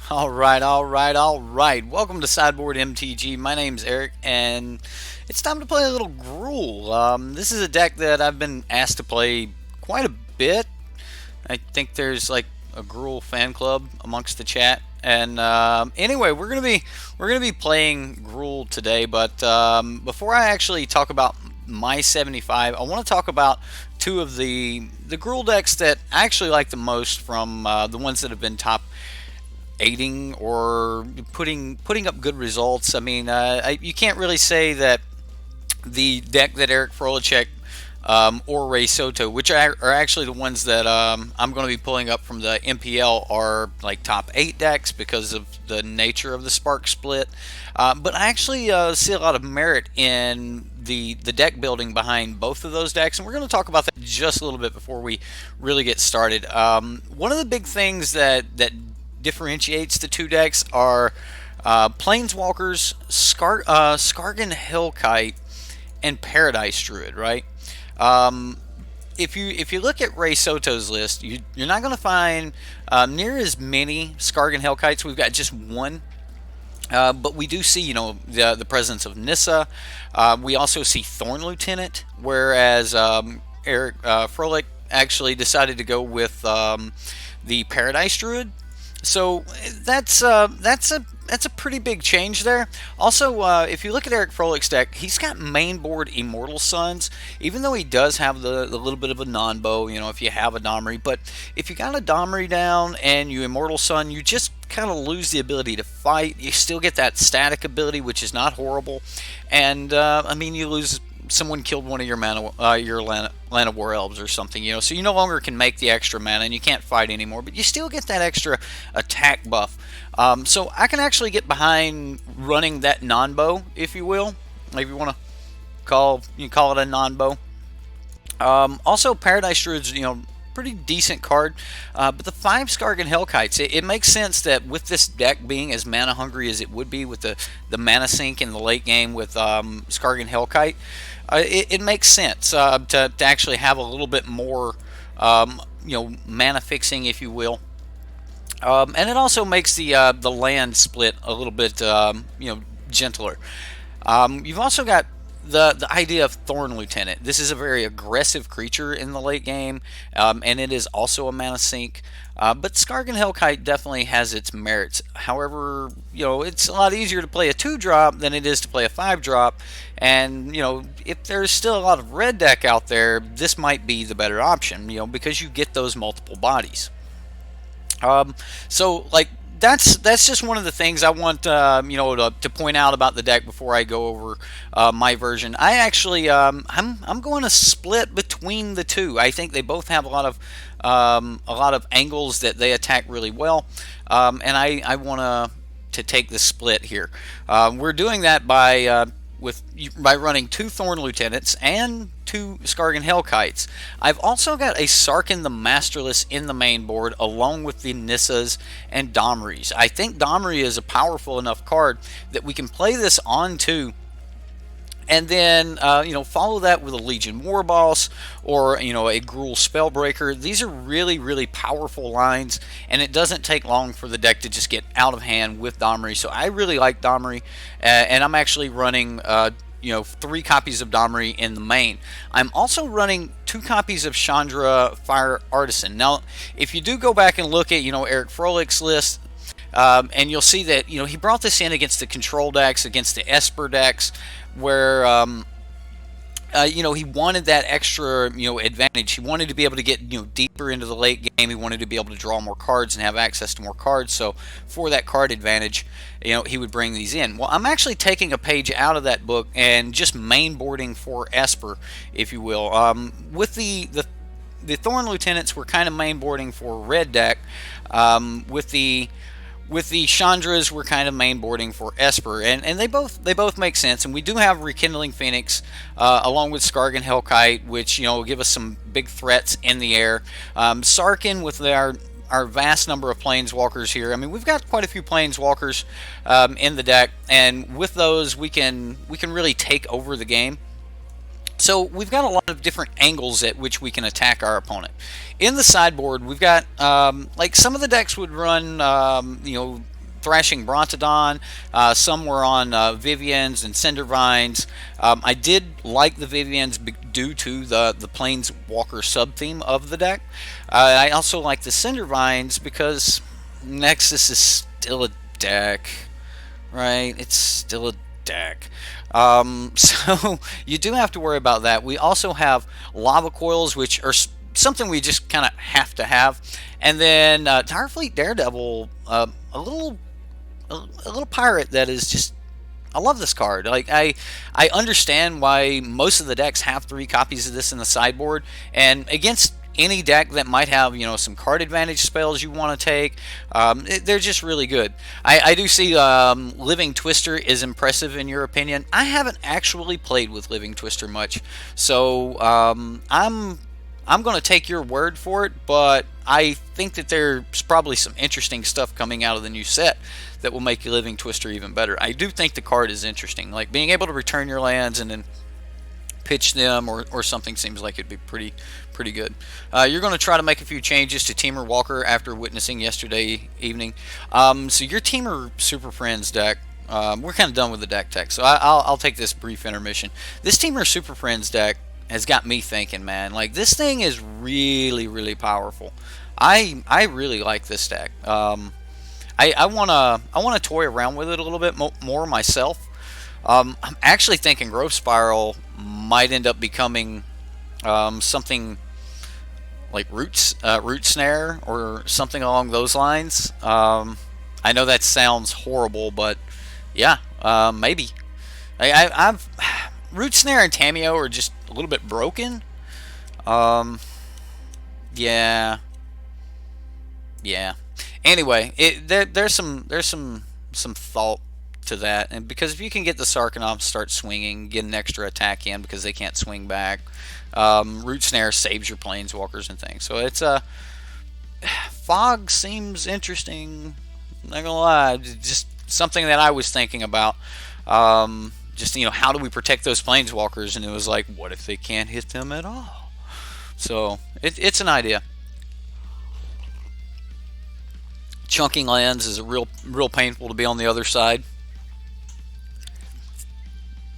All right. Welcome to Sideboard MTG. My name's Eric, and it's time to play a little Gruel. This is a deck that I've been asked to play quite a bit. I think there's like a Gruel fan club amongst the chat. And anyway, we're gonna be playing Gruel today. But before I actually talk about my 75, I want to talk about two of the Gruel decks that I actually like the most from the ones that have been top aiding or putting up good results. I mean, you can't really say that the deck that Eric Frolicek or Ray Soto, which are actually the ones that I'm going to be pulling up from the MPL, are like top 8 decks because of the nature of the Spark split. But I actually see a lot of merit in the deck building behind both of those decks, and we're going to talk about that just a little bit before we really get started. One of the big things that differentiates the two decks are Planeswalkers, Skargan Hellkite, and Paradise Druid, right? If you look at Ray Soto's list, you're not going to find near as many Skargan Hellkites. We've got just one. But we do see, the presence of Nissa. We also see Thorn Lieutenant, whereas Eric Froelich actually decided to go with the Paradise Druid. So that's a pretty big change there. Also, if you look at Eric Froelich's deck, he's got mainboard Immortal Suns, even though he does have the little bit of a non-bow, if you have a Domri. But if you got a Domri down and you Immortal Sun, you just kind of lose the ability to fight. You still get that static ability, which is not horrible. And, you lose... Someone killed one of your Land of War Elves or something, so you no longer can make the extra mana and you can't fight anymore, but you still get that extra attack buff. So I can actually get behind running that non-bow, if you will, if you want to call it a non-bow. Also, Paradise Druid's, pretty decent card, but the 5 Skargan Hellkites, it makes sense that with this deck being as mana hungry as it would be with the mana sink in the late game with Skargan Hellkite, it makes sense to actually have a little bit more mana fixing, if you will. And it also makes the land split a little bit gentler. You've also got the idea of Thorn Lieutenant. This is a very aggressive creature in the late game, and it is also a mana sink. But Skargan Hellkite definitely has its merits. However, it's a lot easier to play a 2-drop than it is to play a 5-drop. And, if there's still a lot of red deck out there, this might be the better option, because you get those multiple bodies. So, that's just one of the things I want to point out about the deck before I go over my version. I actually I'm going to split between the two. I think they both have a lot of angles that they attack really well, and I want to take the split here. We're doing that by running 2 Thorn Lieutenants and 2 Skargan Hellkites. I've also got a Sarkhan the Masterless in the main board, along with the Nissas and Domris. I think Domri is a powerful enough card that we can play this on 2, and then follow that with a Legion Warboss or a Gruul Spellbreaker. These are really, really powerful lines, and it doesn't take long for the deck to just get out of hand with Domri. So I really like Domri, and I'm actually running 3 copies of Domri in the main. I'm also running 2 copies of Chandra Fire Artisan. Now, if you do go back and look at Eric Froelich's list, and you'll see that he brought this in against the control decks, against the Esper decks, where he wanted that extra advantage. He wanted to be able to get deeper into the late game. He wanted to be able to draw more cards and have access to more cards. So for that card advantage, he would bring these in. Well, I'm actually taking a page out of that book and just mainboarding for Esper, if you will. With the Thorn Lieutenants, we're kind of mainboarding for red deck. With the Chandras, we're kind of mainboarding for Esper, and they both make sense. And we do have Rekindling Phoenix along with Skargan Hellkite, which give us some big threats in the air. Sarkhan with our vast number of Planeswalkers here. I mean, we've got quite a few Planeswalkers in the deck, and with those we can really take over the game. So we've got a lot of different angles at which we can attack our opponent. In the sideboard, we've got like some of the decks would run Thrashing Brontodon. Some were on Vivians and Cindervines. I did like the Vivians due to the Planeswalker sub-theme of the deck. I also like the Cindervines because Nexus is still a deck, right? It's still a deck. So you do have to worry about that. We also have Lava Coils, which are something we just kind of have to have. And then Direfleet Daredevil, a little pirate that is just, I love this card. Like I understand why most of the decks have 3 copies of this in the sideboard, and against any deck that might have some card advantage spells you want to take, they're just really good. I do see Living Twister is impressive in your opinion. I haven't actually played with Living Twister much, so I'm going to take your word for it, but I think that there's probably some interesting stuff coming out of the new set that will make Living Twister even better. I do think the card is interesting, like being able to return your lands and then pitch them or something seems like it'd be pretty good. You're going to try to make a few changes to Teamer Walker after witnessing yesterday evening. So your Teamer Super Friends deck, we're kind of done with the deck tech, so I'll take this brief intermission. This Teamer Super Friends deck has got me thinking, man. Like, this thing is really powerful. I really like this deck. I wanna toy around with it a little bit more myself. I'm actually thinking Growth Spiral might end up becoming something like Root Snare or something along those lines. I know that sounds horrible, but yeah, maybe. I've Root Snare and Tameo are just a little bit broken. Yeah. Anyway, there's some thought to that, and because if you can get the Sarkanoff start swinging, get an extra attack in because they can't swing back, Root Snare saves your Planeswalkers and things. So it's Fog seems interesting. Not gonna lie, just something that I was thinking about. Just how do we protect those Planeswalkers? And it was like, what if they can't hit them at all? So it's an idea. Chunking lands is a real painful to be on the other side.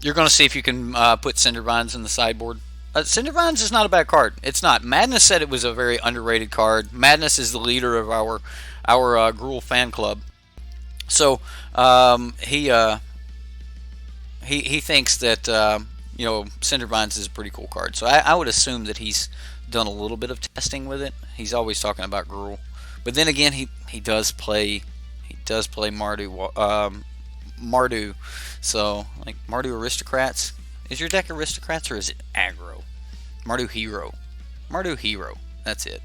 You're going to see if you can put Cindervines in the sideboard. Cindervines is not a bad card. It's not. Madness said it was a very underrated card. Madness is the leader of our Gruel fan club. So he thinks that Cindervines is a pretty cool card. So I would assume that he's done a little bit of testing with it. He's always talking about Gruel. But then again, he does play Mardu. So, like, Mardu Aristocrats. Is your deck Aristocrats or is it aggro? Mardu Hero. That's it.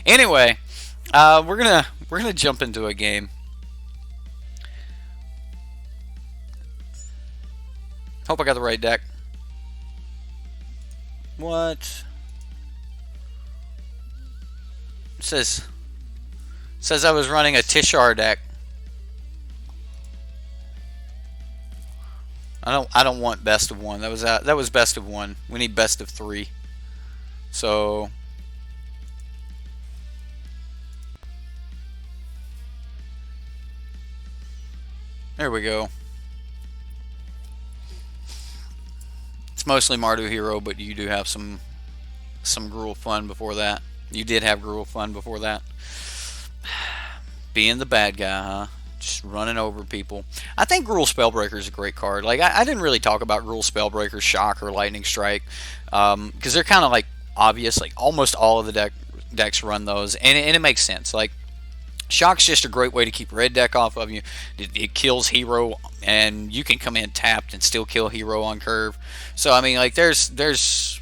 Anyway, we're gonna jump into a game. Hope I got the right deck. What? It says I was running a Tishar deck. I don't want best of one. That was best of one. We need best of 3. So there we go. It's mostly Mardu Hero, but you do have some Gruel fun before that. You did have Gruel fun before that. Being the bad guy, huh? Just running over people. I think Gruel Spellbreaker is a great card. Like, I didn't really talk about Gruel Spellbreaker, Shock, or Lightning Strike, because they're kind of like obvious. Like, almost all of the decks run those, and it makes sense. Like, Shock's just a great way to keep red deck off of you. It kills Hero, and you can come in tapped and still kill Hero on curve. So I mean, like, there's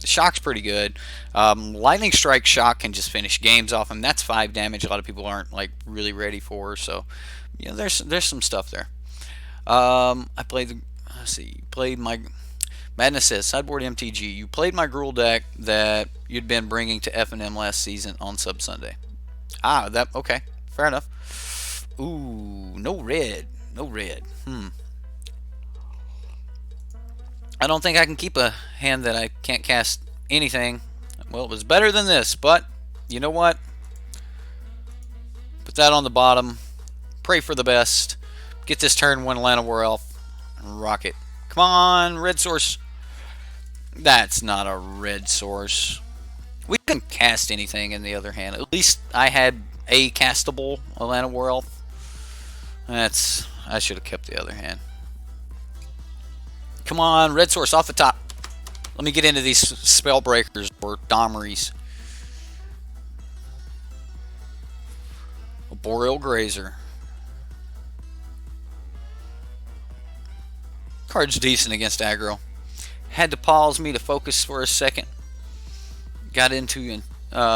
Shock's pretty good. Lightning Strike Shock can just finish games off him. That's 5 damage. A lot of people aren't like really ready for. So there's some stuff there. I played played my Madness says Sideboard MTG. You played my Gruel deck that you'd been bringing to F&M last season on Sub Sunday. Okay, fair enough. Ooh, no red. I don't think I can keep a hand that I can't cast anything. Well, it was better than this, but you know what? Put that on the bottom. Pray for the best. Get this turn 1 Llanowar Werewolf and rock it. Come on, red source. That's not a red source. We couldn't cast anything in the other hand. At least I had a castable Llanowar Werewolf. I should have kept the other hand. Come on, red source off the top. Let me get into these spell breakers or Domries. A Boreal Grazer. Card's decent against aggro. Had to pause me to focus for a second. Got into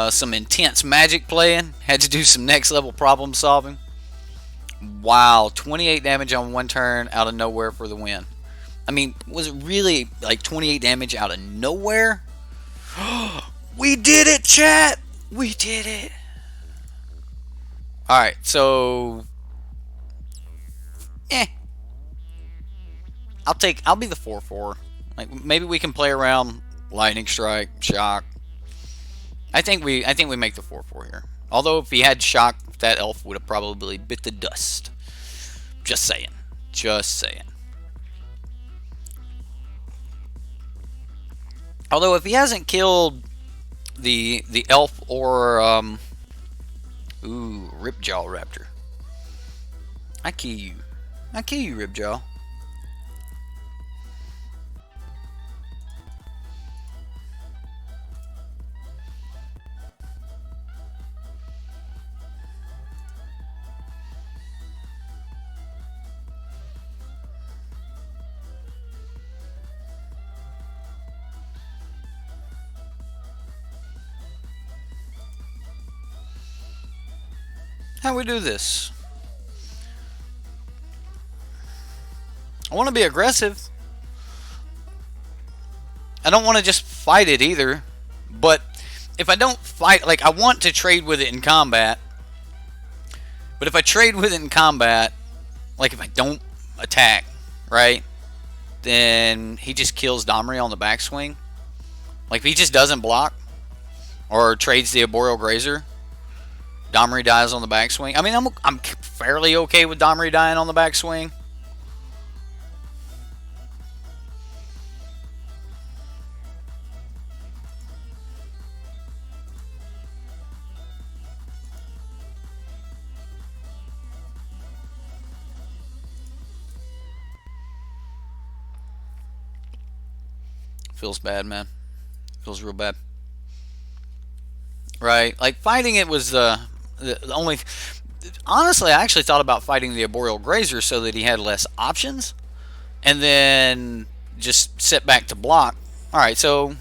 some intense magic playing. Had to do some next level problem solving. Wow, 28 damage on 1 turn out of nowhere for the win. I mean, was it really like 28 damage out of nowhere? We did it, chat! We did it! Alright, so... I'll be the 4/4. Like, maybe we can play around Lightning Strike, Shock. I think we make the 4/4 here. Although if he had Shock, that elf would have probably bit the dust. Just saying. Just saying. Although if he hasn't killed the elf or Ripjaw Raptor. I kill you. I kill you, Ripjaw. How we do this? I want to be aggressive. I don't want to just fight it either. But if I don't fight, like I want to trade with it in combat. But if I trade with it in combat, like if I don't attack, right? Then he just kills Domri on the backswing. Like if he just doesn't block or trades the Boreal Grazer, Domri dies on the backswing. I mean, I'm fairly okay with Domri dying on the backswing. Feels bad, man. Feels real bad. Right? Like, fighting it was the only... Honestly, I actually thought about fighting the Boreal Grazer so that he had less options. And then just sit back to block. Alright, so...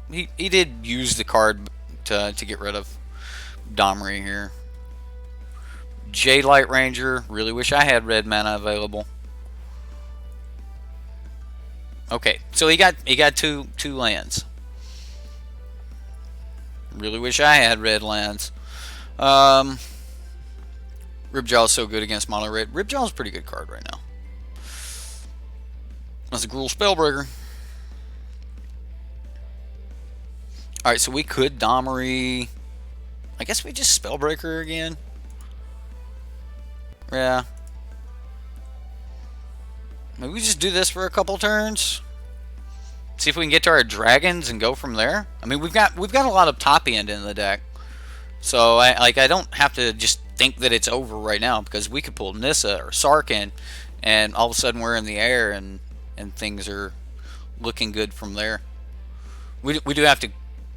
He did use the card to get rid of Domri here. Jade Light Ranger. Really wish I had red mana available. Okay, so he got two lands. Really wish I had red lands. Ripjaw is so good against mono red. Ripjaw is a pretty good card right now. That's a Gruul Spellbreaker. Alright, so we could Domri. I guess we just Spellbreaker again. Yeah. Maybe we just do this for a couple turns. See if we can get to our dragons and go from there. I mean, we've got a lot of top end in the deck, so I don't have to just think that it's over right now, because we could pull Nissa or Sarkhan, and all of a sudden we're in the air and things are looking good from there. We do have to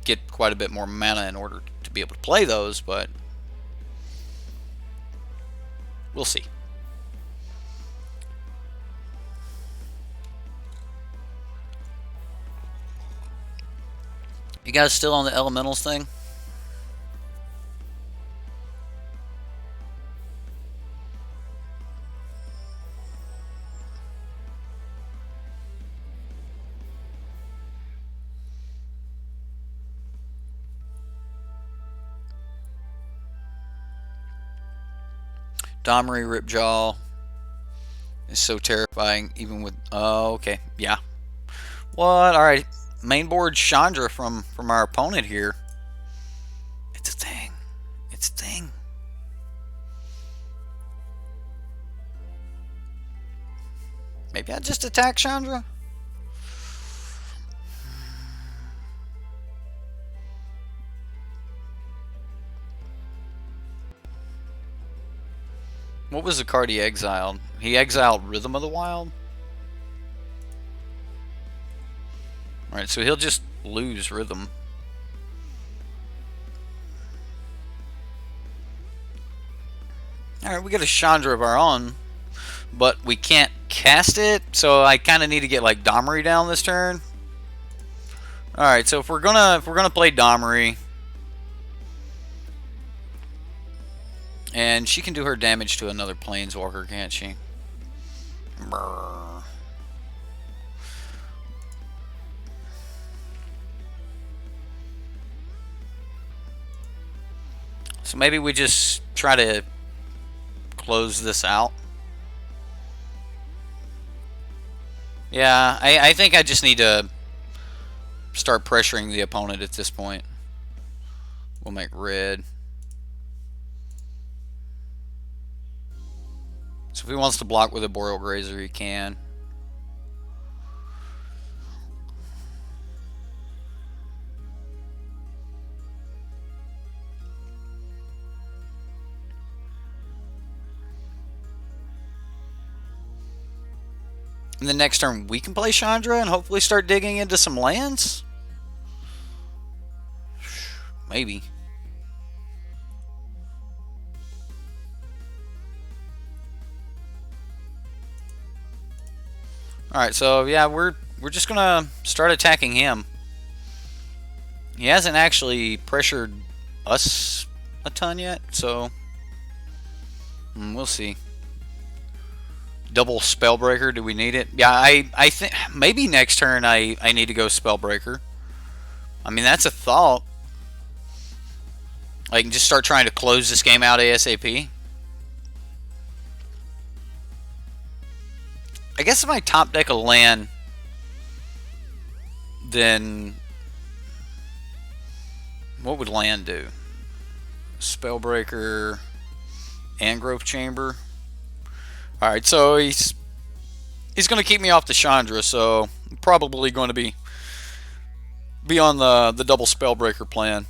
get quite a bit more mana in order to be able to play those, but we'll see. You guys still on the elementals thing? Domri Ripjaw is so terrifying, even with... Oh, okay. Yeah. What? Alright. Main board Chandra from our opponent here. It's a thing. It's a thing. Maybe I just attack Chandra? What was the card he exiled? He exiled Rhythm of the Wild? Alright, so he'll just lose Rhythm. Alright, we get a Chandra of our own, but we can't cast it, so I kind of need to get like Domri down this turn. Alright, so if we're gonna play Domri, and she can do her damage to another Planeswalker, can't she? Brrr. So maybe we just try to close this out. Yeah, I think I just need to start pressuring the opponent at this point. We'll make red. So if he wants to block with a Boreal Grazer, he can. And the next turn we can play Chandra and hopefully start digging into some lands? Maybe. Alright, so yeah, we're just gonna start attacking him. He hasn't actually pressured us a ton yet, so we'll see. Double Spellbreaker, do we need it? Yeah, I think maybe next turn I need to go Spellbreaker. I mean, that's a thought. I can just start trying to close this game out ASAP. I guess if I top deck a land, then what would land do? Spellbreaker and Growth Chamber. Alright, so he's going to keep me off the Chandra, so I'm probably going to be on the double Spellbreaker plan.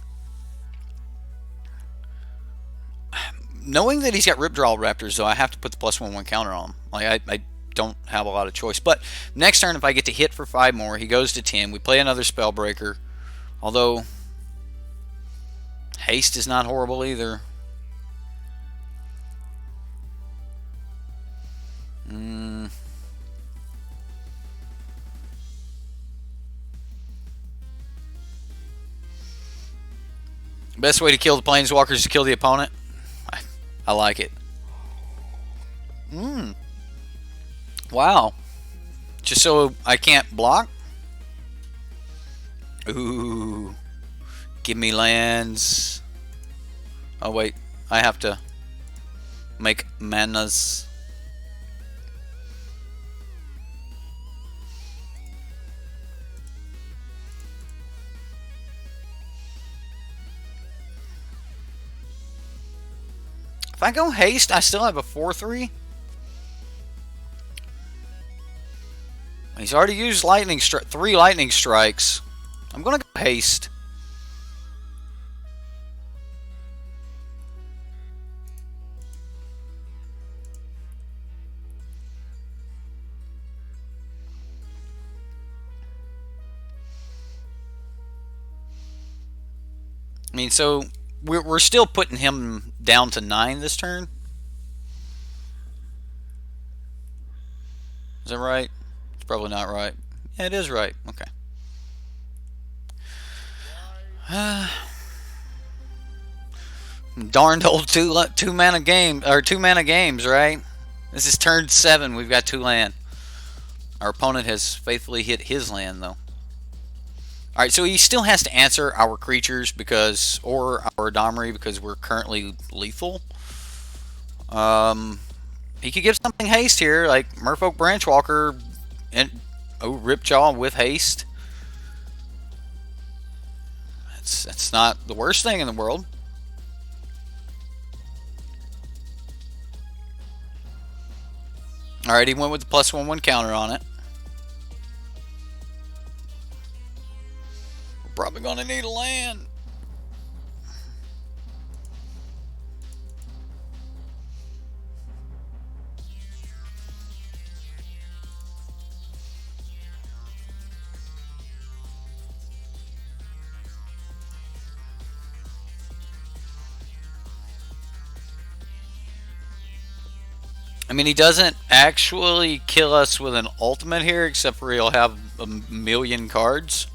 Knowing that he's got Ripjaw Raptors, though, I have to put the +1/+1 counter on him. Like, I don't have a lot of choice. But next turn, if I get to hit for 5 more, he goes to 10. We play another Spellbreaker. Although, haste is not horrible either. Best way to kill the Planeswalkers is to kill the opponent. I like it. Wow. Just so I can't block? Ooh. Give me lands. Oh, wait. I have to make manas. If I go haste, I still have a 4/3. He's already used 3 lightning strikes. I'm gonna go haste. I mean, so we're still putting him down to 9 this turn. Is that right? It's probably not right. Yeah, it is right. Okay. Darned old two mana games, right? This is turn 7. We've got 2 land. Our opponent has faithfully hit his land, though. Alright, so he still has to answer our creatures or our Domri because we're currently lethal. He could give something haste here, like Merfolk Branchwalker and Ripjaw with haste. That's not the worst thing in the world. Alright, he went with the +1/+1 counter on it. We're probably gonna need a land. I mean, he doesn't actually kill us with an ultimate here, except for he'll have a million cards.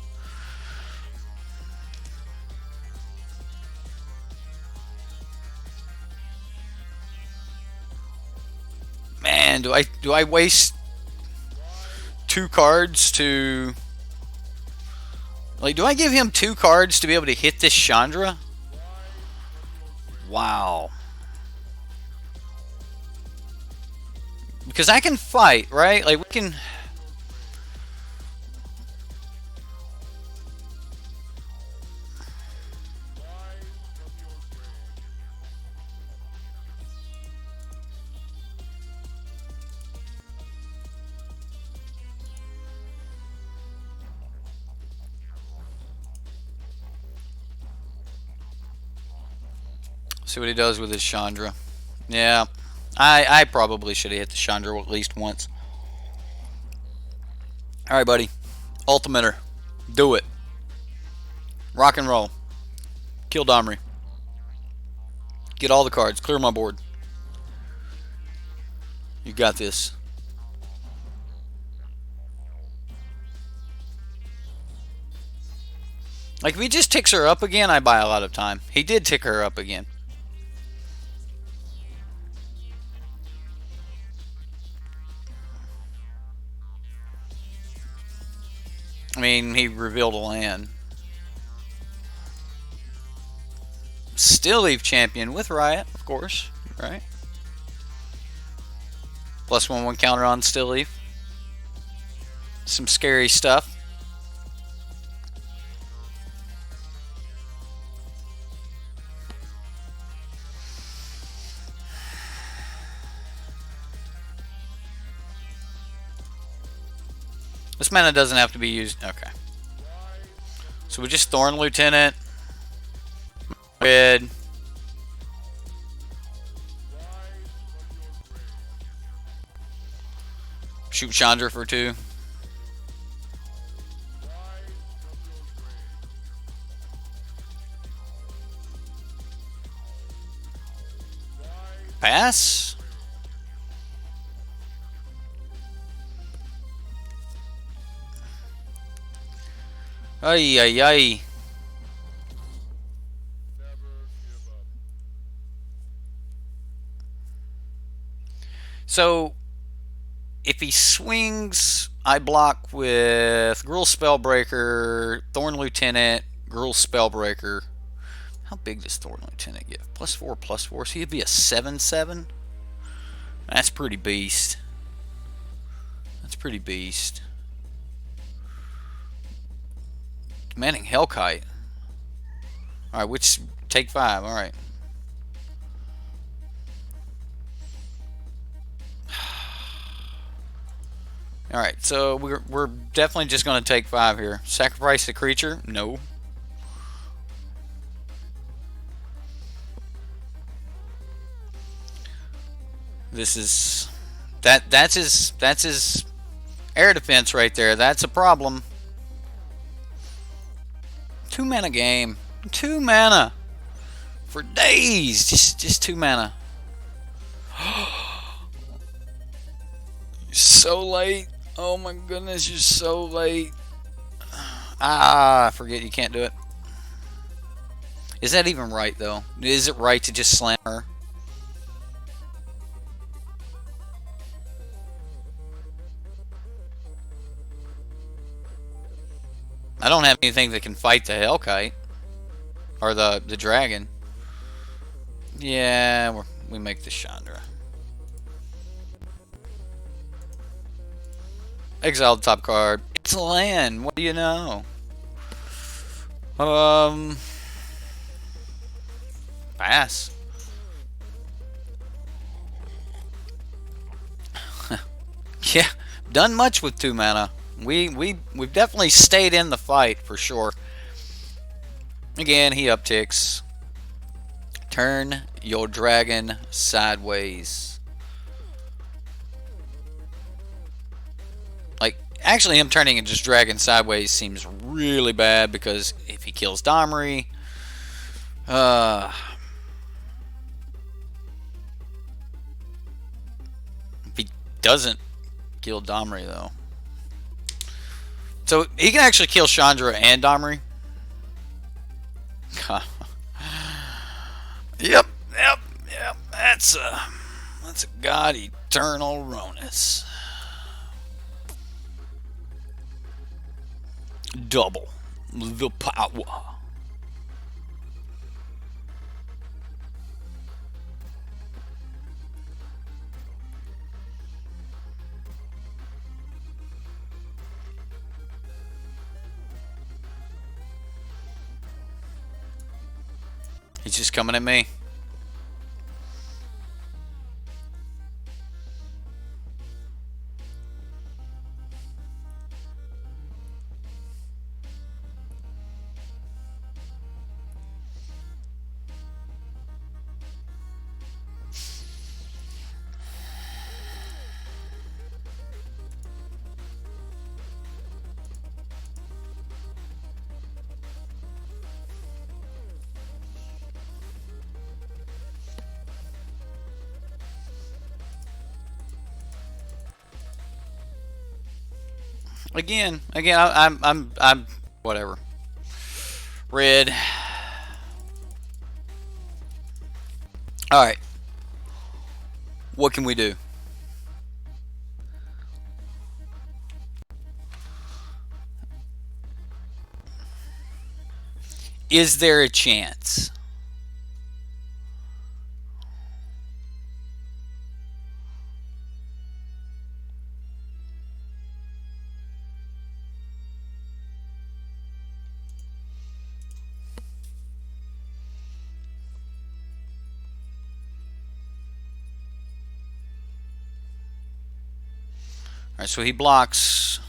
Man, do I waste 2 cards to... Like, do I give him 2 cards to be able to hit this Chandra? Wow. Because I can fight, right? Like, we can... See what he does with his Chandra. Yeah. I probably should have hit the Chandra at least once. Alright, buddy. Ultimater. Do it. Rock and roll. Kill Domri. Get all the cards. Clear my board. You got this. Like, if he just ticks her up again, I buy a lot of time. He did tick her up again. I mean, he revealed a land. Still leave champion with Riot, of course, right? +1/+1 counter on Still Leaf. Some scary stuff. This mana doesn't have to be used. Okay. So we just Thorn Lieutenant. Red. Shoot Chandra for 2. Pass. Ay, ay, ay. So, if he swings, I block with Gruel Spellbreaker, Thorn Lieutenant, Gruel Spellbreaker. How big does Thorn Lieutenant give? +4/+4. So he'd be a 7/7? That's pretty beast. That's pretty beast. Demanding Hellkite. Alright, which... Take 5, alright. Alright, so we're definitely just going to take 5 here. Sacrifice the creature? No. This is... That's his air defense right there. That's a problem. 2 mana game. 2 mana. For days. Just 2 mana. You're so late. Oh my goodness, you're so late. Ah, I forget you can't do it. Is that even right though? Is it right to just slam her? I don't have anything that can fight the Hellkite. Or the dragon. Yeah, we make the Chandra. Exile the top card. It's a land. What do you know? Pass. Yeah, done much with 2 mana. We've definitely stayed in the fight for sure. Again, he upticks. Turn your dragon sideways. Like, actually him turning and just dragon sideways seems really bad, because if he kills Domri, if he doesn't kill Domri though. So he can actually kill Chandra and Domri. Yep. That's a god eternal Ronus. Double the power. He's just coming at me. Again, I'm whatever. Red. All right. What can we do? Is there a chance? Alright, so he blocks.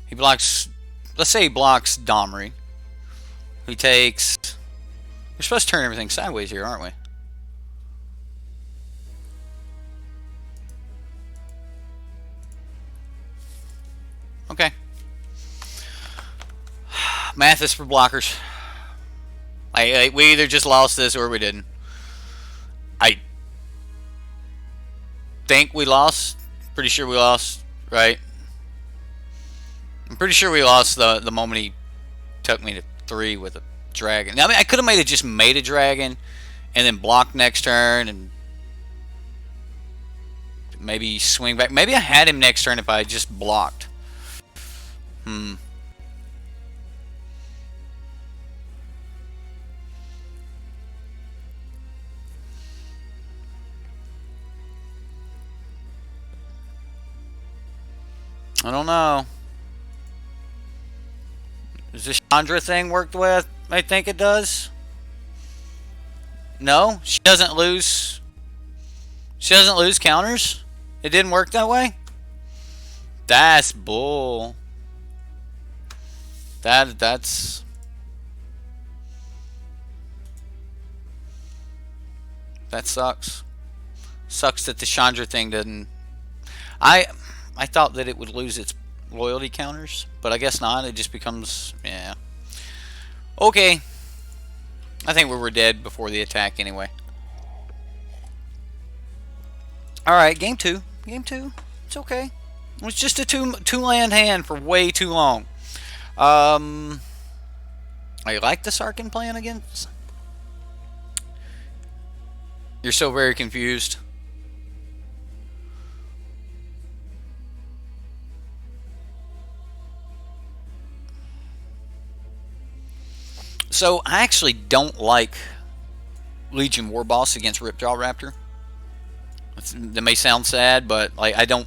Let's say he blocks Domri. He takes. We're supposed to turn everything sideways here, aren't we? Okay. Math is for blockers. We either just lost this or we didn't. I think we lost. Pretty sure we lost, right? I'm pretty sure we lost the moment he took me to 3 with a dragon. I mean, I could have just made a dragon and then blocked next turn and maybe swing back. Maybe I had him next turn if I just blocked. I don't know. Does this Chandra thing worked with? I think it does. No, she doesn't lose. She doesn't lose counters. It didn't work that way. That's bull. That's. That sucks. Sucks that the Chandra thing didn't. I thought that it would lose its loyalty counters, but I guess not. It just becomes, yeah. Okay. I think we were dead before the attack anyway. Alright, game 2. Game 2. It's okay. It was just a two land hand for way too long. I like the Sarkin plan against. You're so very confused. So I actually don't like Legion Warboss against Ripjaw Raptor. That may sound sad, but like I don't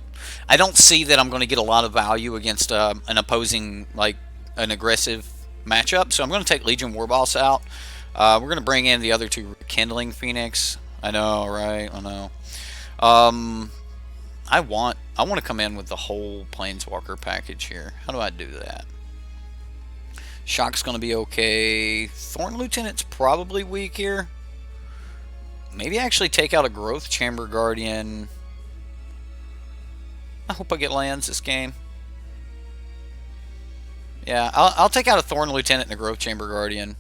see that I'm going to get a lot of value against an opposing, like an aggressive matchup. So I'm going to take Legion Warboss out. We're going to bring in the other 2 Kindling Phoenix. I know, right? I know. Um, I want to come in with the whole Planeswalker package here. How do I do that? Shock's going to be okay. Thorn Lieutenant's probably weak here. Maybe actually take out a Growth Chamber Guardian. I hope I get lands this game. Yeah, I'll take out a Thorn Lieutenant and a Growth Chamber Guardian.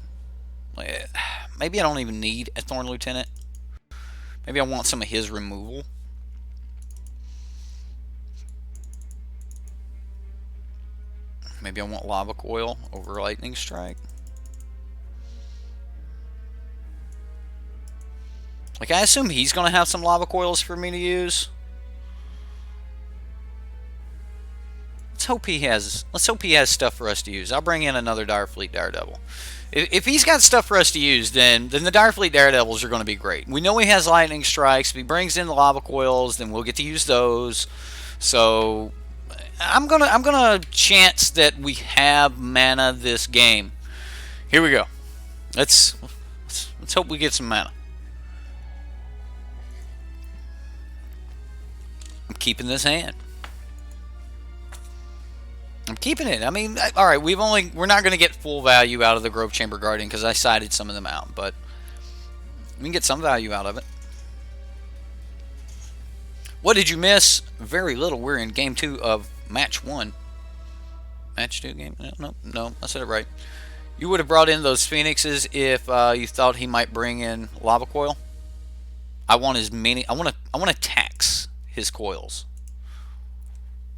Maybe I don't even need a Thorn Lieutenant. Maybe I want some of his removal. Maybe I want Lava Coil over Lightning Strike. Like, I assume he's going to have some Lava Coils for me to use. Let's hope he has stuff for us to use. I'll bring in another Direfleet Daredevil. If he's got stuff for us to use, then the Direfleet Daredevils are going to be great. We know he has Lightning Strikes. If he brings in the Lava Coils, then we'll get to use those. So I'm gonna chance that we have mana this game. Here we go. Let's hope we get some mana. I'm keeping this hand. I'm keeping it. I mean, all right. We're not going to get full value out of the Grove Chamber Guardian because I sided some of them out, but we can get some value out of it. What did you miss? Very little. We're in game 2 of match 1. Match 2 game? No, I said it right. You would have brought in those Phoenixes if you thought he might bring in Lava Coil. I want as many. I want to tax his coils.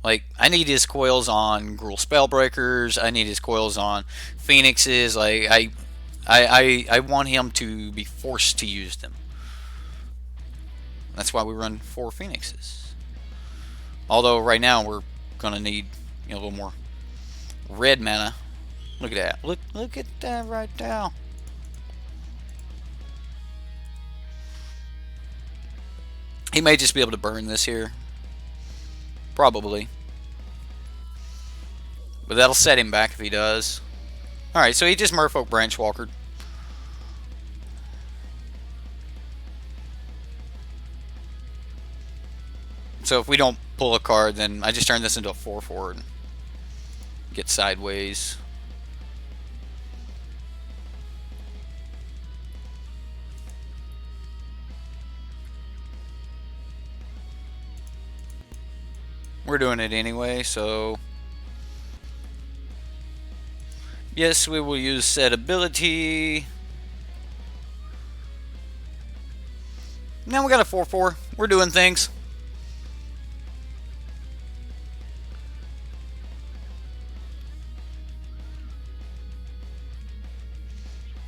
Like, I need his coils on Gruul Spellbreakers. I need his coils on Phoenixes. Like, I want him to be forced to use them. That's why we run 4 Phoenixes. Although right now we're gonna need a little more red mana. Look at that. Look at that right now. He may just be able to burn this here. Probably. But that'll set him back if he does. Alright, so he just Merfolk Branchwalkered. So if we don't pull a card, then I just turn this into a 4/4 and get sideways. We're doing it anyway, so yes, we will use set ability. Now we got a 4/4. We're doing things.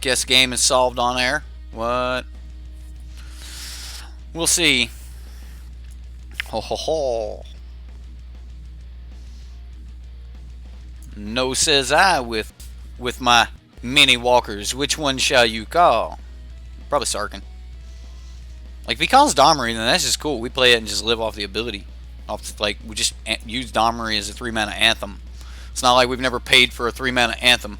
Guess game is solved on air. What? We'll see. Ho ho ho. No, says I, with my mini walkers. Which one shall you call? Probably Sarkin. Like, if he calls Domri, then that's just cool. We play it and just live off the ability. Like, we just use Domri as a 3-mana anthem. It's not like we've never paid for a 3-mana anthem.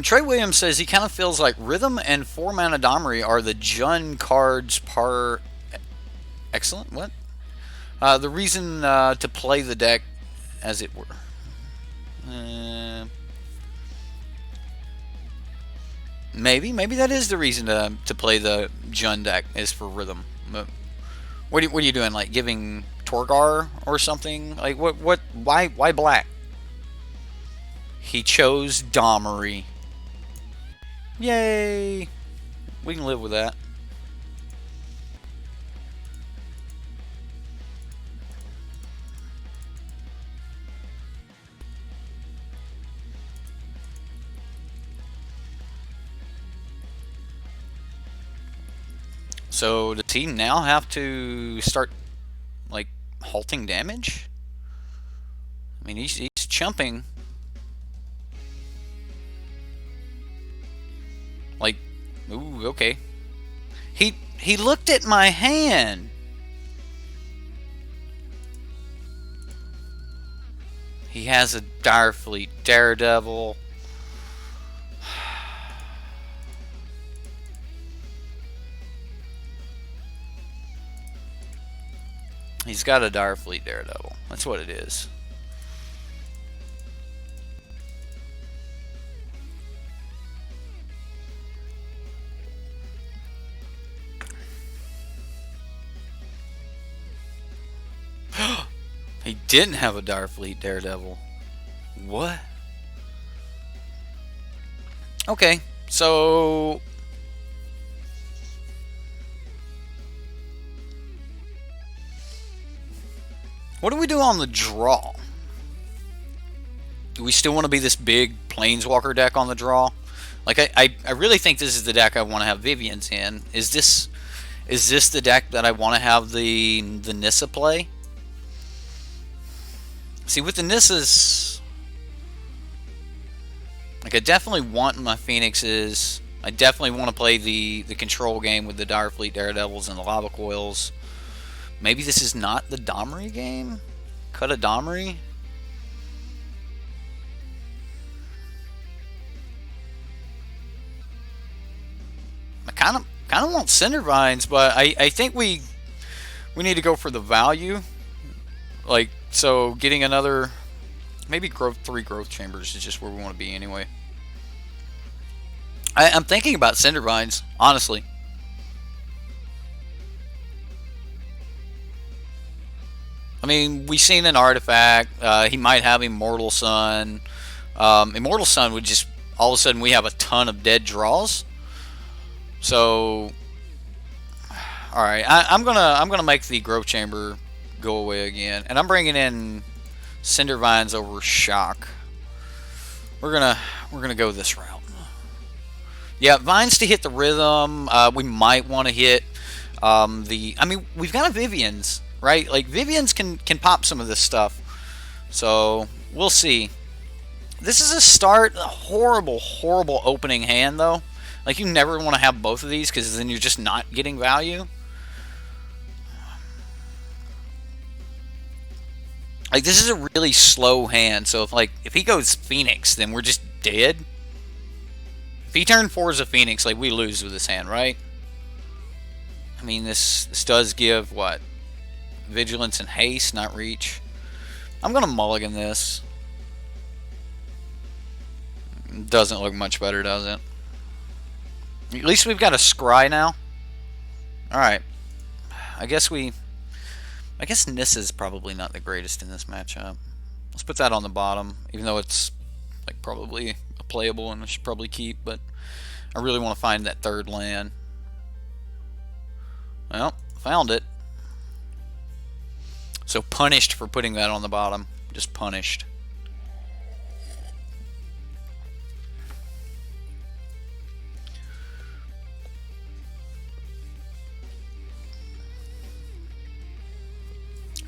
Trey Williams says he kind of feels like Rhythm and 4-mana Domri are the Jun cards par... Excellent. What? The reason to play the deck, as it were. Maybe that is the reason to play the Jun deck, is for Rhythm. What are you doing? Like giving Torgar or something? Like what? Why black? He chose Domri. Yay! We can live with that. So does he now have to start, like, halting damage? I mean, he's chumping. Like, ooh, okay. He looked at my hand. He has a Direfleet Daredevil. He's got a Direfleet Daredevil. That's what it is. He didn't have a Direfleet Daredevil. What? Okay, so what do we do on the draw? Do we still want to be this big Planeswalker deck on the draw? Like I really think this is the deck I want to have Vivians in. Is this the deck that I want to have the Nissa play? See, with the Nissas, like, I definitely want my Phoenixes. I definitely want to play the control game with the Direfleet Daredevils and the Lava Coils. Maybe this is not the Domri game? Cut a Domri? I kind of want Cindervines, but I think we need to go for the value. Like, so getting another, maybe three growth chambers is just where we want to be anyway. I'm thinking about Cindervines, honestly. I mean, we've seen an artifact. He might have Immortal Sun. Immortal Sun would just, all of a sudden we have a ton of dead draws. So, all right, I'm gonna make the growth chamber go away again, and I'm bringing in Cindervines over Shock. We're gonna go this route. Yeah, Vines to hit the rhythm. We might want to hit the. I mean, we've got a Vivian's, right? Like, Vivian's can pop some of this stuff. So we'll see. This is a horrible opening hand though. Like, you never want to have both of these because then you're just not getting value. Like, this is a really slow hand, so if he goes Phoenix, then we're just dead. If he turn 4 as a Phoenix, like, we lose with this hand, right? I mean, this does give, what? Vigilance and Haste, not Reach. I'm going to mulligan this. Doesn't look much better, does it? At least we've got a Scry now. Alright. I guess Nissa's probably not the greatest in this matchup. Let's put that on the bottom, even though it's like probably a playable and I should probably keep, but I really want to find that third land. Well, found it. So punished for putting that on the bottom. Just punished.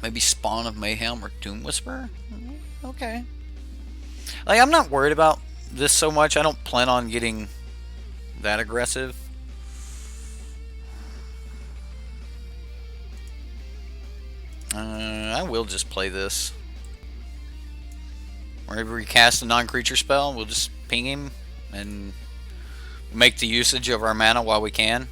Maybe Spawn of Mayhem or Doom Whisperer? Okay. Like, I'm not worried about this so much. I don't plan on getting that aggressive. I will just play this. Whenever we cast a non-creature spell, we'll just ping him and make the usage of our mana while we can.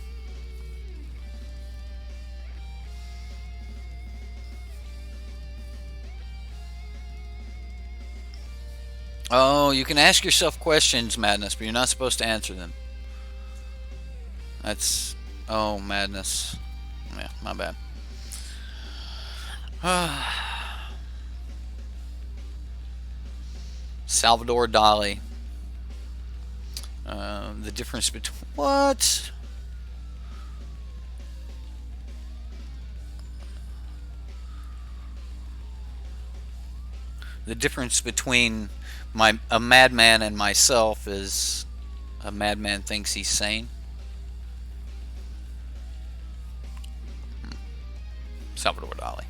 Oh, you can ask yourself questions, Madness, but you're not supposed to answer them. That's... Oh, Madness. Yeah, my bad. Salvador Dali. The difference between... What? The difference between a madman and myself is a madman thinks he's sane. Salvador Dali.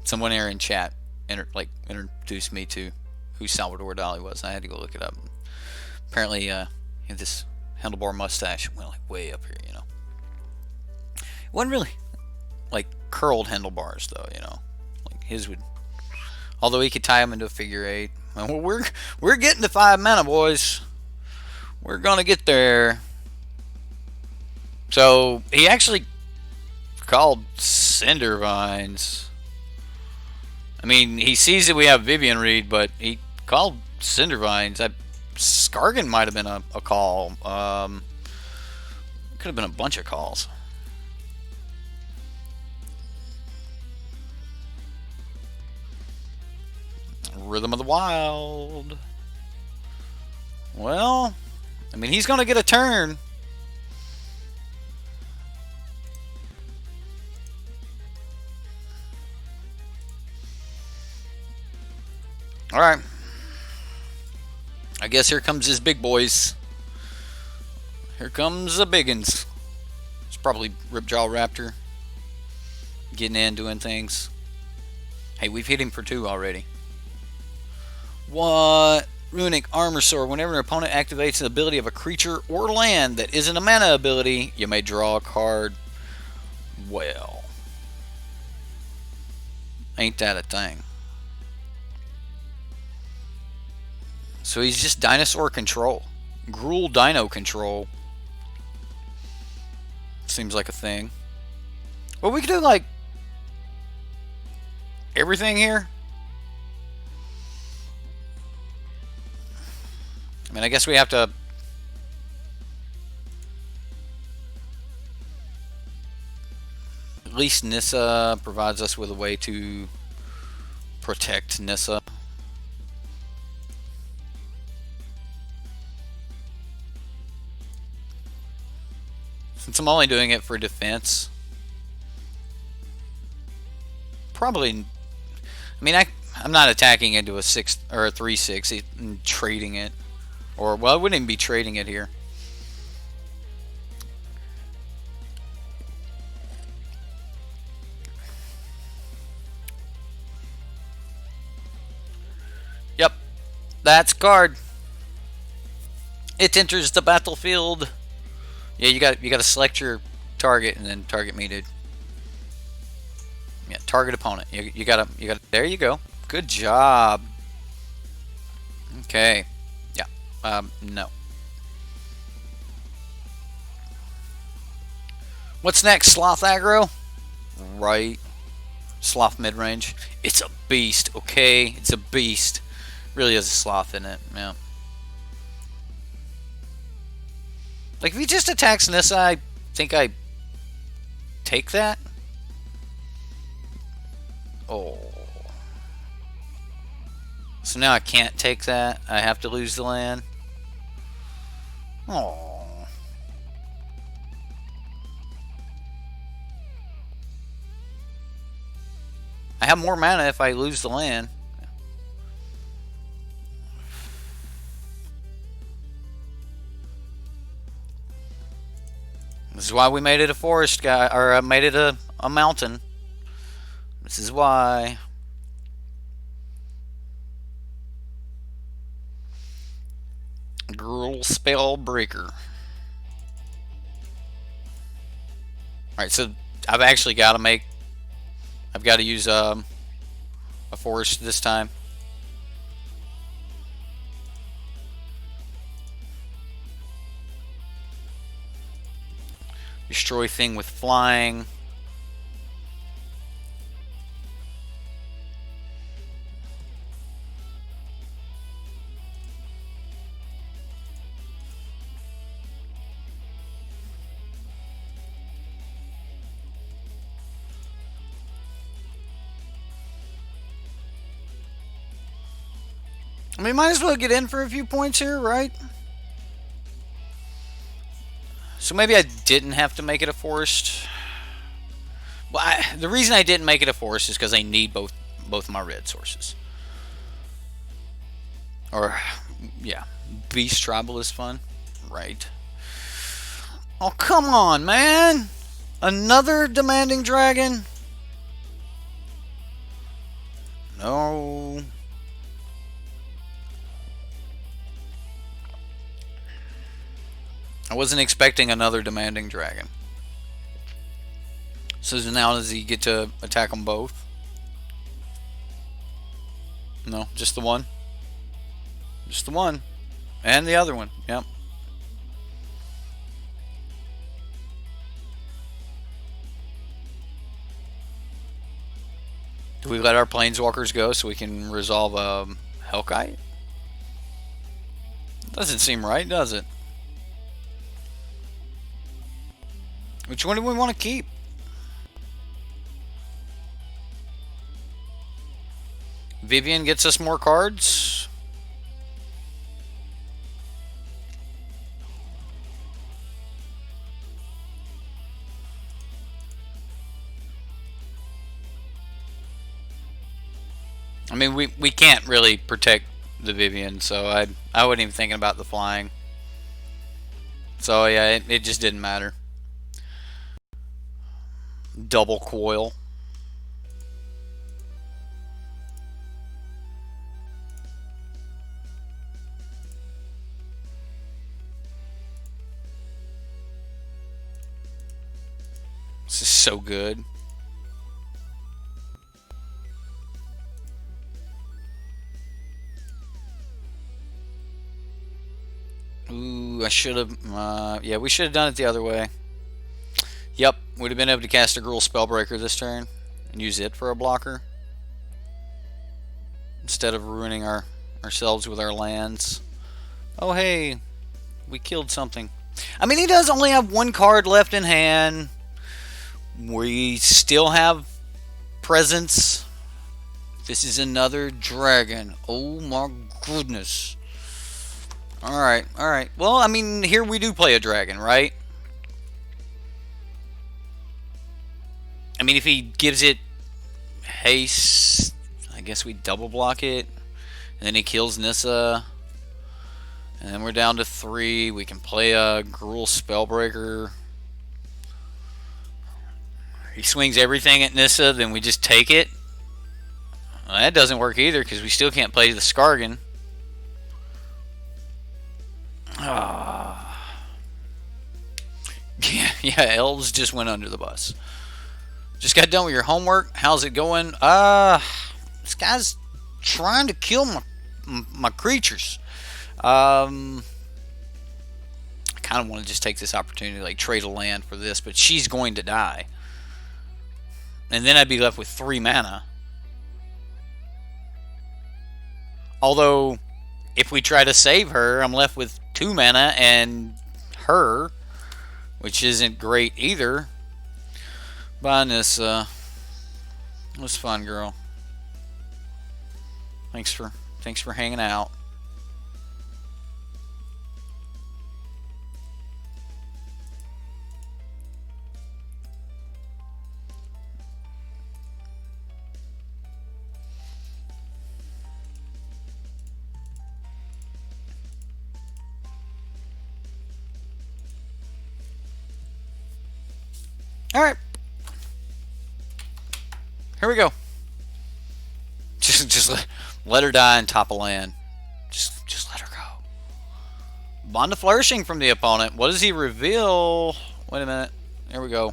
Someone here in chat introduced me to who Salvador Dali was. I had to go look it up. Apparently, he had this handlebar mustache went like way up here, you know. It wasn't really like curled handlebars though, you know. Like his would. Although he could tie him into a figure 8. Well, we're getting to 5 mana, boys. We're gonna get there. So he actually Called Cinder Vines. I mean, he sees that we have Vivian Reed, but he called Cinder Vines. Skargan might have been a call. Could have been a bunch of calls. Rhythm of the Wild. Well, I mean, he's going to get a turn. All right. I guess here comes his big boys. Here comes the biggins. It's probably Ripjaw Raptor. Getting in, doing things. Hey, we've hit him for 2 already. What? Runic Armor Sword. Whenever an opponent activates an ability of a creature or land that isn't a mana ability, you may draw a card. Well, ain't that a thing? So he's just dinosaur control. Gruul Dino control. Seems like a thing. Well, we could do like everything here. I mean, I guess we have to. At least Nissa provides us with a way to protect Nissa. Since I'm only doing it for defense, probably. I mean, I'm not attacking into a 6 or a 3/6 and trading it, or well, I wouldn't even be trading it here. Yep, that's card. It enters the battlefield. Yeah, you got to select your target and then target me, dude. Yeah, target opponent. You got to. There you go. Good job. Okay. Yeah. No. What's next? Sloth aggro. Right. Sloth midrange. It's a beast. Okay, it's a beast. Really has a sloth in it. Yeah. Like, if he just attacks Nissa, I think I take that. Oh. So now I can't take that. I have to lose the land. Oh. I have more mana if I lose the land. This is why we made it a forest guy, or made it a mountain. This is why. Gruel Spellbreaker. Alright, so I've actually got to make... I've got to use a forest this time. Destroy thing with flying. I mean, might as well get in for a few points here, right? So maybe I didn't have to make it a forest. Well, the reason I didn't make it a forest is because I need both my red sources. Or, yeah, Beast Tribal is fun, right? Oh, come on, man! Another demanding dragon? No. I wasn't expecting another demanding dragon. So now does he get to attack them both? No, just the one. Just the one. And the other one. Yep. Do we let our planeswalkers go so we can resolve Hellkite? Doesn't seem right, does it? Which one do we want to keep? Vivian gets us more cards. I mean, we can't really protect the Vivian, so I wasn't even thinking about the flying. So yeah, it just didn't matter. Double coil. This is so good. Ooh, I should have. Yeah, we should have done it the other way. Yep, would have been able to cast a Gruul Spellbreaker this turn and use it for a blocker instead of ruining ourselves with our lands. Oh hey, we killed something. I mean, he does only have one card left in hand. We still have presence. This is another dragon. Oh my goodness. Alright, alright. Well, I mean, here we do play a dragon, right? I mean, if he gives it haste, I guess we double block it. And then he kills Nissa. And then we're down to 3. We can play a Gruul Spellbreaker. He swings everything at Nissa, then we just take it. Well, that doesn't work either, because we still can't play the Skargan. Yeah, elves just went under the bus. Just got done with your homework. How's it going? This guy's trying to kill my creatures. I kind of want to just take this opportunity to like trade a land for this, but she's going to die. And then I'd be left with 3 mana. Although, if we try to save her, I'm left with 2 mana and her, which isn't great either. Bye, Nissa. It was fun, girl. Thanks for hanging out. Alright. Here we go. Just let her die and top a land. Just let her go. Bond of Flourishing from the opponent. What does he reveal? Wait a minute. There we go.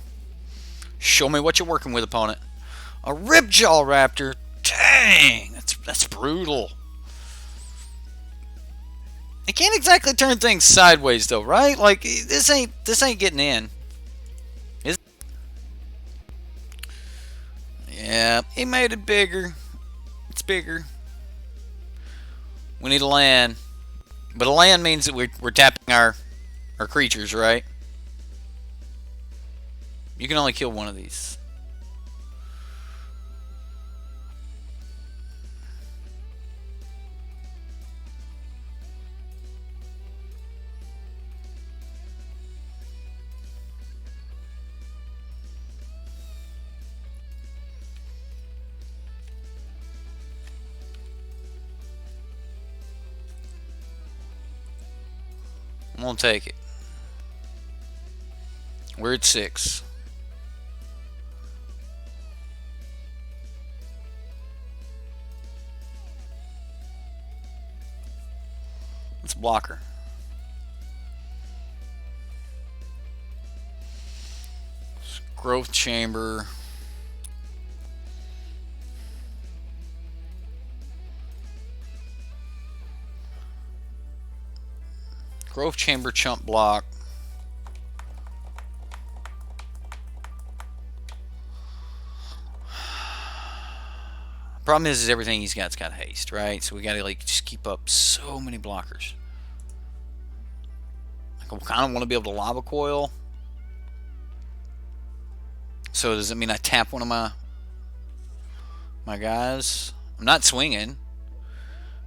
Show me what you're working with, opponent. A Ripjaw Raptor. Dang, that's brutal. It can't exactly turn things sideways though, right? Like this ain't getting in. Yeah, he made it bigger. It's bigger. We need a land. But a land means that we're tapping our creatures, right? You can only kill one of these. I'm gonna take it. We're at 6. Let's block her. Growth Chamber. Growth Chamber, chump block. problem is everything he's got's got haste, right? So we gotta like just keep up so many blockers. Like, I kind of want to be able to lava coil. So does it mean I tap one of my guys? I'm not swinging.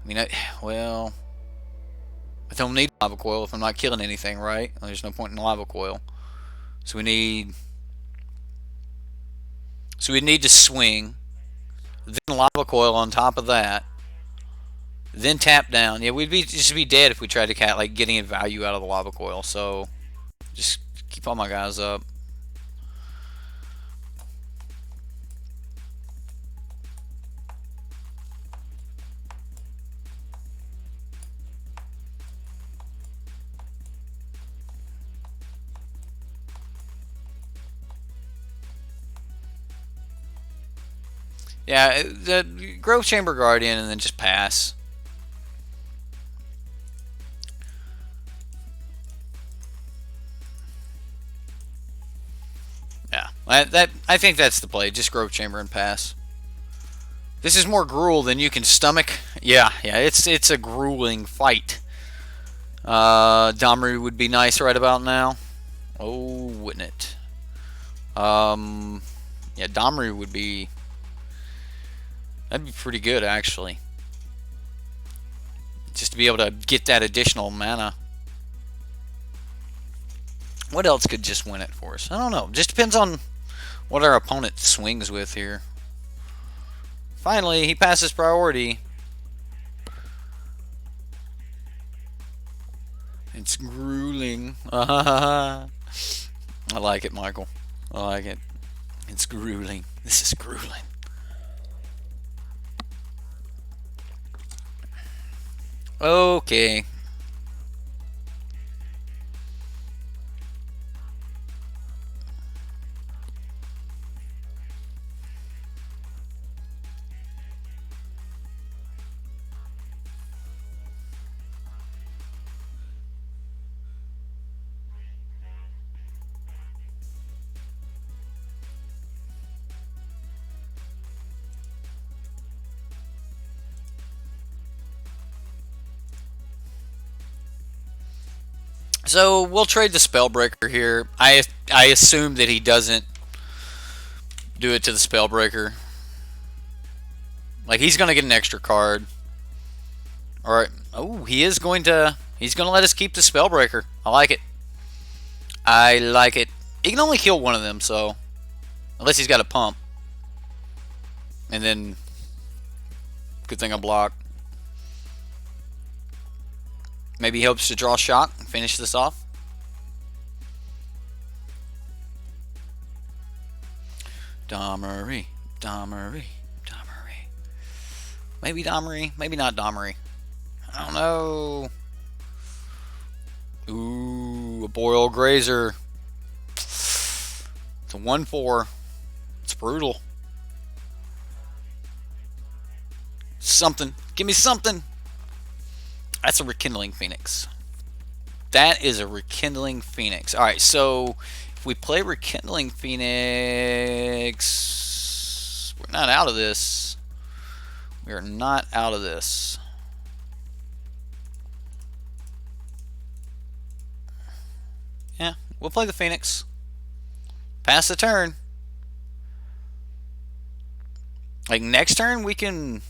I mean, well, I don't need lava coil if I'm not killing anything, right? There's no point in lava coil. So we need to swing, then lava coil on top of that, then tap down. Yeah, we'd just be dead if we tried to like get any value out of the lava coil. So just keep all my guys up. Yeah, the Grove Chamber Guardian and then just pass. Yeah, I think that's the play. Just Grove Chamber and pass. This is more Gruel than you can stomach. Yeah, it's a grueling fight. Domri would be nice right about now. Oh, wouldn't it? Yeah, Domri would be... That'd be pretty good, actually. Just to be able to get that additional mana. What else could just win it for us? I don't know. Just depends on what our opponent swings with here. Finally, he passes priority. It's grueling. I like it, Michael. I like it. It's grueling. This is grueling. Okay. So we'll trade the Spellbreaker here. I assume that he doesn't do it to the Spellbreaker. Like, he's going to get an extra card. Alright. Oh, he's going to let us keep the Spellbreaker. I like it. I like it. He can only kill one of them, so... Unless he's got a pump. And then... Good thing I blocked. Maybe he hopes to draw shock and finish this off. Domri. Maybe Domri, maybe not Domri. I don't know. Ooh, a Boreal Grazer. It's a 1/4. It's brutal. Something. Give me something. That's a Rekindling Phoenix. That is a Rekindling Phoenix. Alright, so if we play Rekindling Phoenix, we're not out of this. We are not out of this. Yeah, we'll play the Phoenix. Pass the turn. Like, next turn we can...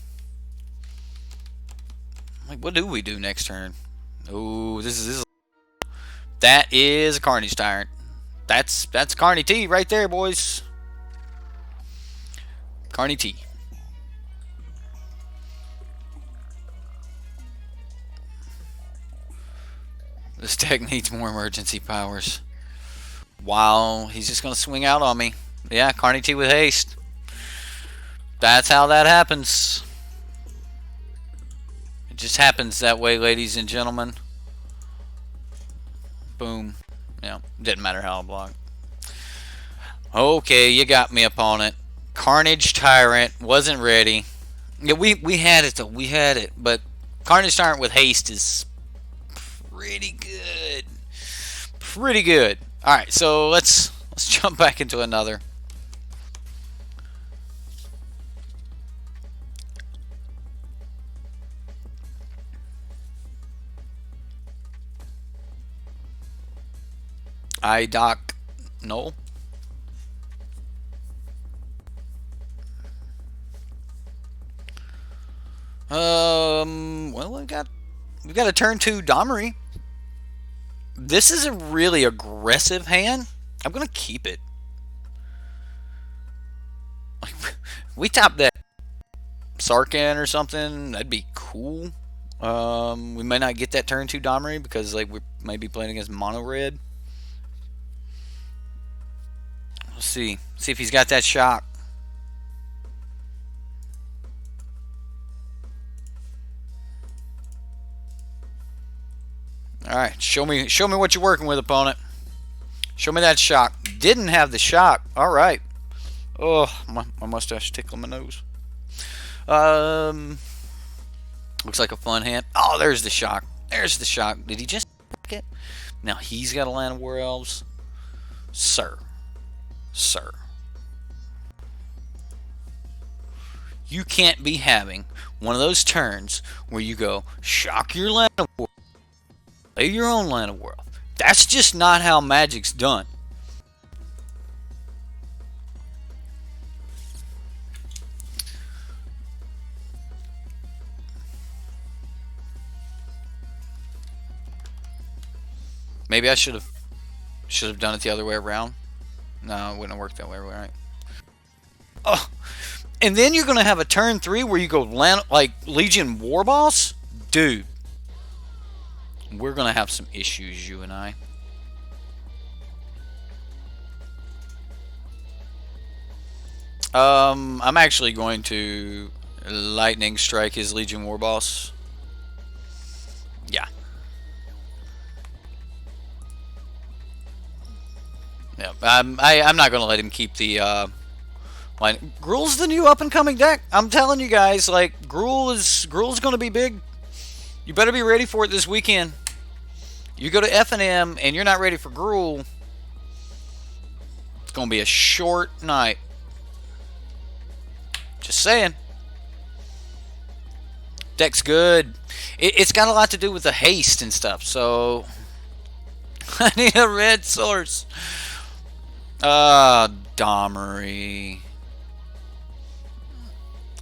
Like, what do we do next turn? Oh, this is that is a Carnage Tyrant. That's Carney T right there, boys. Carney T. This deck needs more emergency powers. Wow, he's just gonna swing out on me. Yeah, Carney T with haste. That's how that happens. Just happens that way, ladies and gentlemen. Boom. Yeah, didn't matter how I block. Okay, you got me, opponent. Carnage Tyrant wasn't ready. Yeah, we had it though. We had it, but Carnage Tyrant with haste is pretty good. Pretty good. All right, so let's jump back into another. I doc Null. Well, we got a turn two Dommery. This is a really aggressive hand. I'm gonna keep it. We top that Sarkhan or something. That'd be cool. We may not get that turn two Dommery because like we might be playing against mono red. Let's see. See if he's got that shock. All right, show me what you're working with, opponent. Show me that shock. Didn't have the shock. All right. Oh, my mustache tickling my nose. Looks like a fun hand. Oh, there's the shock. There's the shock. Did he just it? Now he's got a land of war elves. Sir. You can't be having one of those turns where you go shock your land of war, play your own land of war. That's just not how Magic's done. Maybe I should have done it the other way around. No, it wouldn't have worked that way, right? Oh, and then you're gonna have a turn 3 where you go land like Legion War Boss, dude. We're gonna have some issues, you and I. I'm actually going to lightning strike his Legion War Boss. Yeah. Yeah, I'm not going to let him keep the line. Gruel's the new up and coming deck. I'm telling you guys, like Gruel's going to be big. You better be ready for it this weekend. You go to F&M and you're not ready for Gruel, it's going to be a short night. Just saying. Deck's good. It's got a lot to do with the haste and stuff. So I need a red source. Dommery.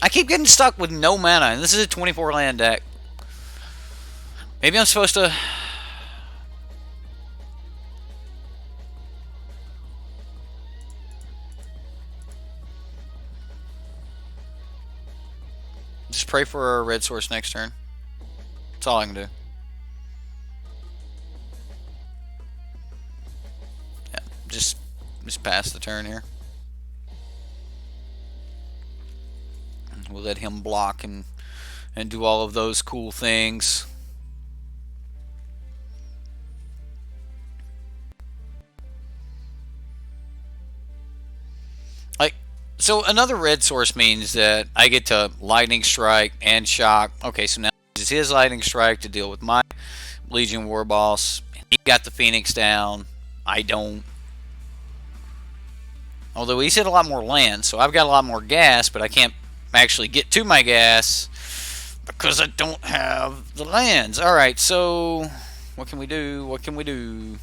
I keep getting stuck with no mana, and this is a 24 land deck. Maybe I'm supposed to... just pray for a red source next turn. That's all I can do. Yeah, just pass the turn here. We'll let him block and do all of those cool things. Like, so another red source means that I get to lightning strike and shock. Okay, so now it's his lightning strike to deal with my Legion War Boss. He got the Phoenix down. I don't. Although he's hit a lot more land, so I've got a lot more gas, but I can't actually get to my gas because I don't have the lands. Alright, so what can we do? What can we do?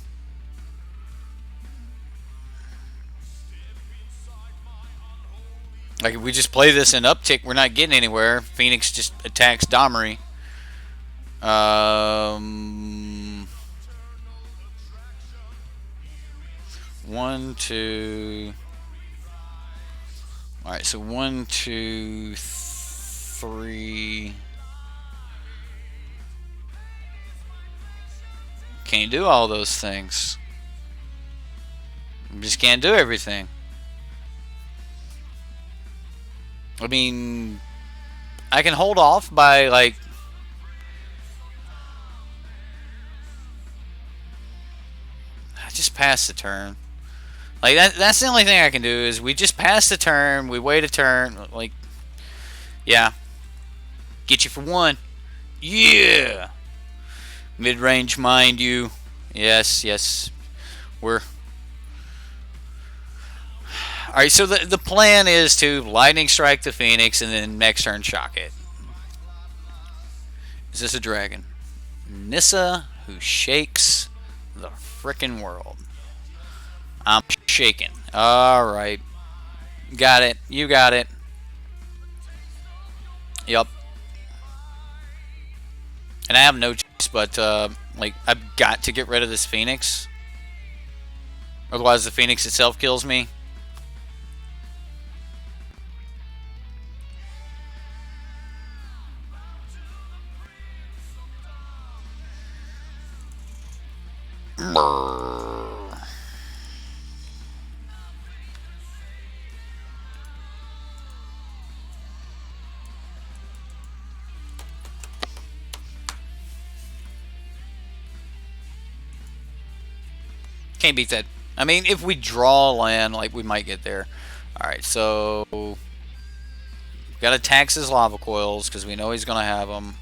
Like, if we just play this in uptick, we're not getting anywhere. Phoenix just attacks Dommery. One, two... Alright, so 1, 2, 3. Can't do all those things. Just can't do everything. I mean, I can hold off by, like... just pass the turn. Like, that's the only thing I can do is we just pass the turn, we wait a turn, like, yeah. Get you for 1. Yeah! Mid-range, mind you. Yes, yes. We're... Alright, so the plan is to lightning strike the Phoenix and then next turn shock it. Is this a dragon? Nissa, who shakes the frickin' world. I'm shaking. Alright. Got it. You got it. Yep. And I have no choice but, like, I've got to get rid of this Phoenix. Otherwise the Phoenix itself kills me. Can't beat that. I mean, if we draw land, like, we might get there. Alright, so... Gotta tax his lava coils, because we know he's gonna have them.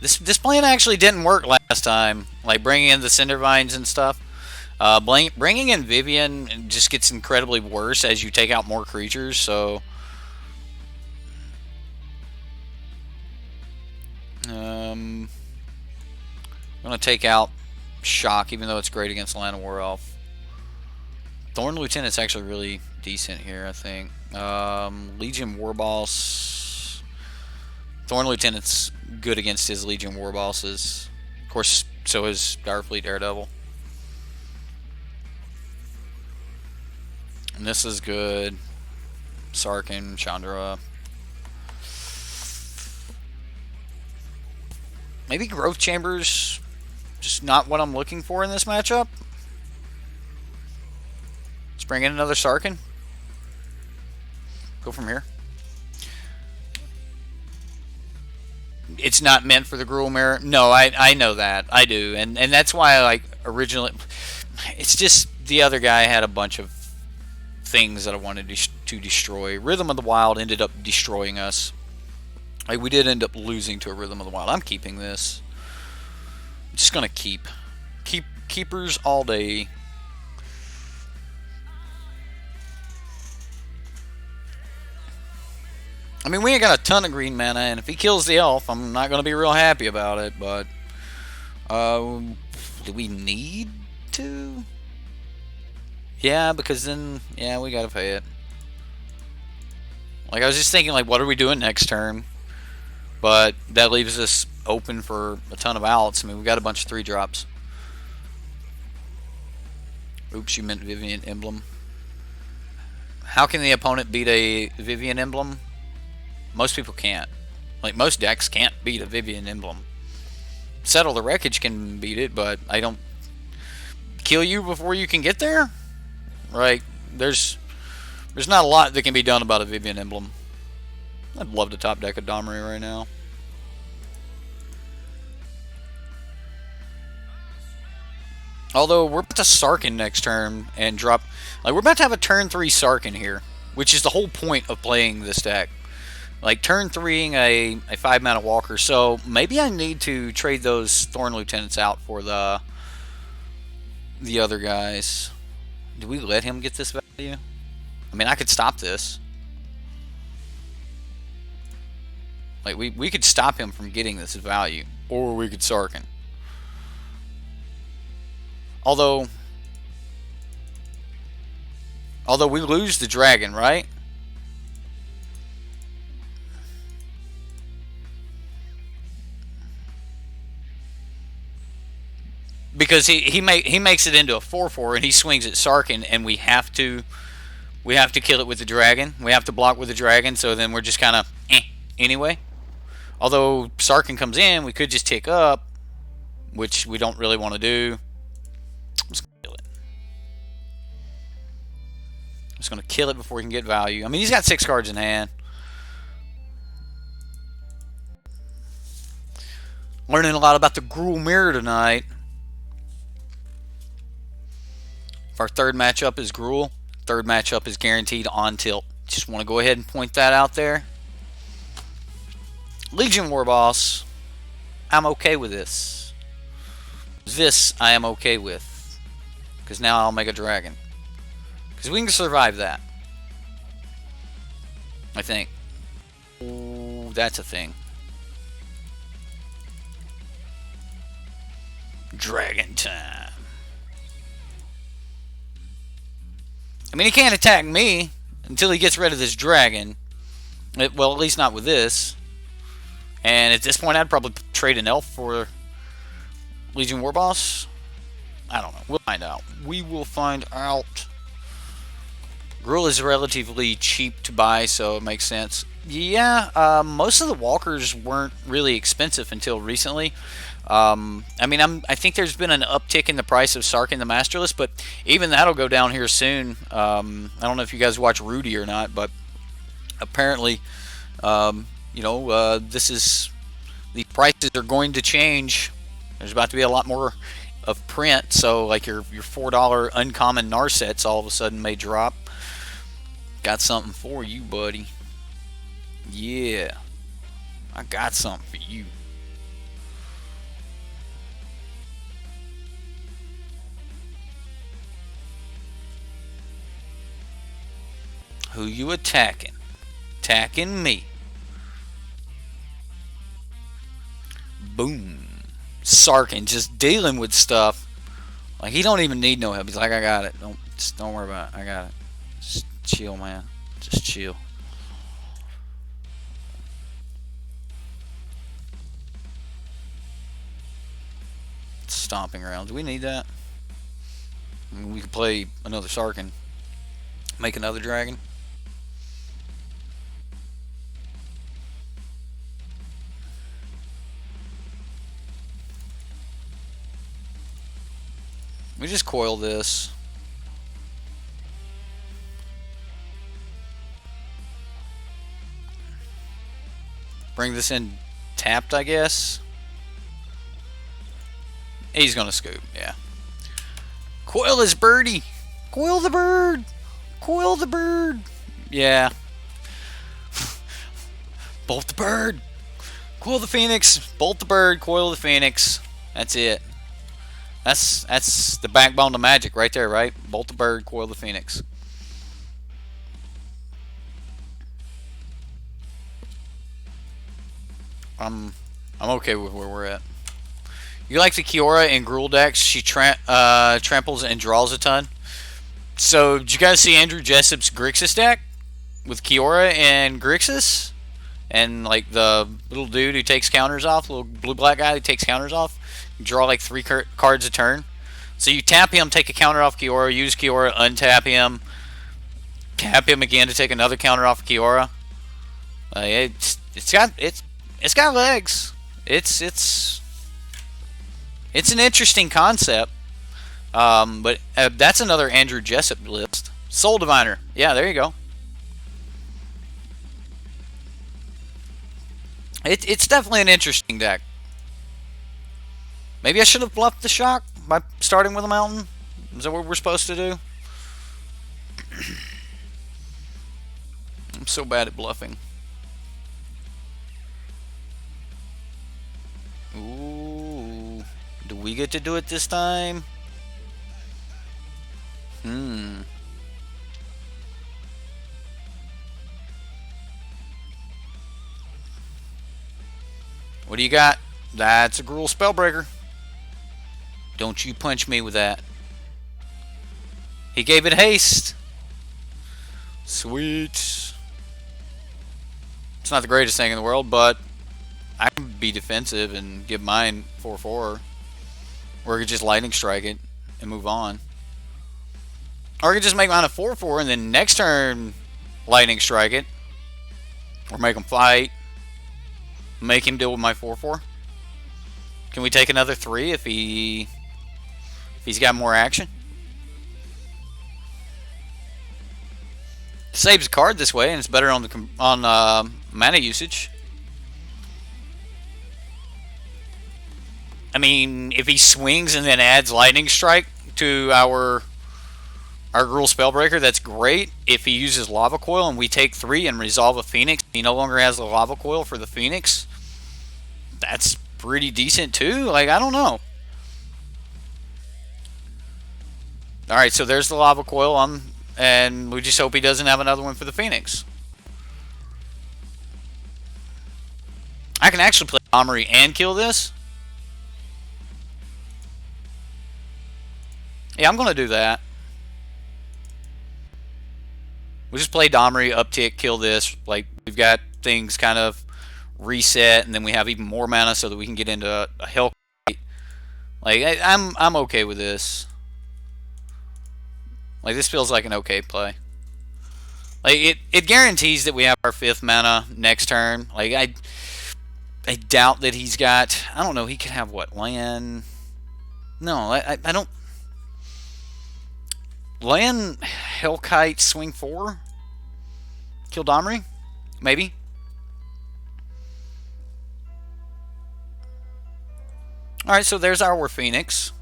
This plan actually didn't work last time. Like, bringing in the Cinder Vines and stuff. Bringing in Vivian just gets incredibly worse as you take out more creatures, so... I'm gonna take out Shock, even though it's great against Land of War Elf. Thorn Lieutenant's actually really decent here, I think. Legion Warboss. Thorn Lieutenant's good against his Legion Warbosses. Of course, so is Starfleet Daredevil. And this is good. Sarkin, Chandra. Maybe Growth Chambers. Just not what I'm looking for in this matchup. Let's bring in another Sarkin. Go from here. It's not meant for the Gruul Mirror. No, I know that. I do. And that's why I like originally... It's just the other guy had a bunch of things that I wanted to destroy. Rhythm of the Wild ended up destroying us. Like, we did end up losing to a Rhythm of the Wild. I'm keeping this. I'm just gonna keep keepers all day. I mean, we ain't got a ton of green mana, and if he kills the elf, I'm not gonna be real happy about it. But do we need to? Yeah, because then we gotta pay it. Like, I was just thinking, like, what are we doing next turn? But that leaves us open for a ton of outs. I mean, we got a bunch of 3-drops. Oops, you meant Vivian Emblem. How can the opponent beat a Vivian Emblem? Most people can't. Like, most decks can't beat a Vivian Emblem. Settle the Wreckage can beat it, but I don't... Kill you before you can get there? Right? There's not a lot that can be done about a Vivian Emblem. I'd love to top deck a Domri right now. Although, we're about to Sarkin next turn and drop... Like, we're about to have a turn 3 Sarkin here, which is the whole point of playing this deck. Like, turn 3ing a 5-mana walker, so maybe I need to trade those Thorn Lieutenants out for the other guys. Do we let him get this value? I mean, I could stop this. Like, we could stop him from getting this value. Or we could Sarkin. Although we lose the dragon, right? Because he makes it into a 4/4 and he swings at Sarkin, and we have to kill it with the dragon. We have to block with the dragon, so then we're just kind of anyway. Although Sarkin comes in, we could just tick up, which we don't really want to do. I'm just gonna kill it. I'm just gonna kill it before we can get value. I mean, he's got 6 cards in hand. Learning a lot about the Gruul Mirror tonight. If our third matchup is Gruul, third matchup is guaranteed on tilt. Just want to go ahead and point that out there. Legion Warboss, I'm okay with this. This I am okay with. Because now I'll make a dragon. Because we can survive that. I think. Ooh, that's a thing. Dragon time. I mean, he can't attack me until he gets rid of this dragon. Well, at least not with this. And at this point, I'd probably trade an elf for Legion Warboss. I don't know. We'll find out. We will find out. Gruel is relatively cheap to buy, so it makes sense. Yeah, most of the walkers weren't really expensive until recently. I mean, I think there's been an uptick in the price of Sarkin the Masterless, but even that'll go down here soon. I don't know if you guys watch Rudy or not, but apparently, this is the prices are going to change. There's about to be a lot more of print, so like your $4 uncommon Narsets all of a sudden may drop. Got something for you, buddy. Yeah, I got something for you. Who you attacking? Attacking me. Boom. Sarkin just dealing with stuff. Like, he don't even need no help. He's like, I got it. Don't worry about it. I got it. Just chill, man. Just chill. Stomping around. Do we need that? I mean, we could play another Sarkin. Make another dragon. We just coil this. Bring this in tapped, I guess. He's gonna scoop, yeah. Coil his birdie. Coil the bird. Coil the bird. Yeah. Bolt the bird. Coil the phoenix. Bolt the bird. Coil the phoenix. That's it. That's the backbone of magic right there, right? Bolt the bird, coil the phoenix. I'm okay with where we're at. You like the Kiora in Gruul decks? She tramples and draws a ton. So did you guys see Andrew Jessup's Grixis deck with Kiora and Grixis? And like the little dude who takes counters off, little blue black guy who takes counters off. You draw like 3 cards a turn. So you tap him, take a counter off Kiora, use Kiora, untap him, tap him again to take another counter off Kiora. It's got legs. It's an interesting concept. But that's another Andrew Jessup list. Soul Diviner. Yeah, there you go. It's definitely an interesting deck. Maybe I should have bluffed the shock by starting with a mountain. Is that what we're supposed to do? I'm so bad at bluffing. Ooh. Do we get to do it this time? What do you got? That's a Gruul Spellbreaker. Don't you punch me with that. He gave it haste. Sweet. It's not the greatest thing in the world, but I can be defensive and give mine 4/4. Or I could just lightning strike it and move on. Or I could just make mine a 4/4 and then next turn lightning strike it. Or make him fight. Make him deal with my 4/4. Can we take another 3 if he's got more action? Saves a card this way, and it's better on mana usage. I mean, if he swings and then adds lightning strike to our Gruul Spellbreaker, that's great. If he uses Lava Coil and we take 3 and resolve a Phoenix, he no longer has the Lava Coil for the Phoenix. That's pretty decent too. Like, I don't know. Alright, so there's the Lava Coil on, and we just hope he doesn't have another one for the Phoenix. I can actually play Armory and kill this. Yeah, I'm going to do that. We'll just play Domri, uptick, kill this. Like, we've got things kind of reset, and then we have even more mana so that we can get into a Hell. Like, I'm okay with this. Like, this feels like an okay play. Like, it guarantees that we have our 5th mana next turn. Like, I doubt that he's got... I don't know, he could have, what, land... No, I don't... Land Hellkite swing 4? Kill Domri? Maybe. Alright, so there's our Phoenix.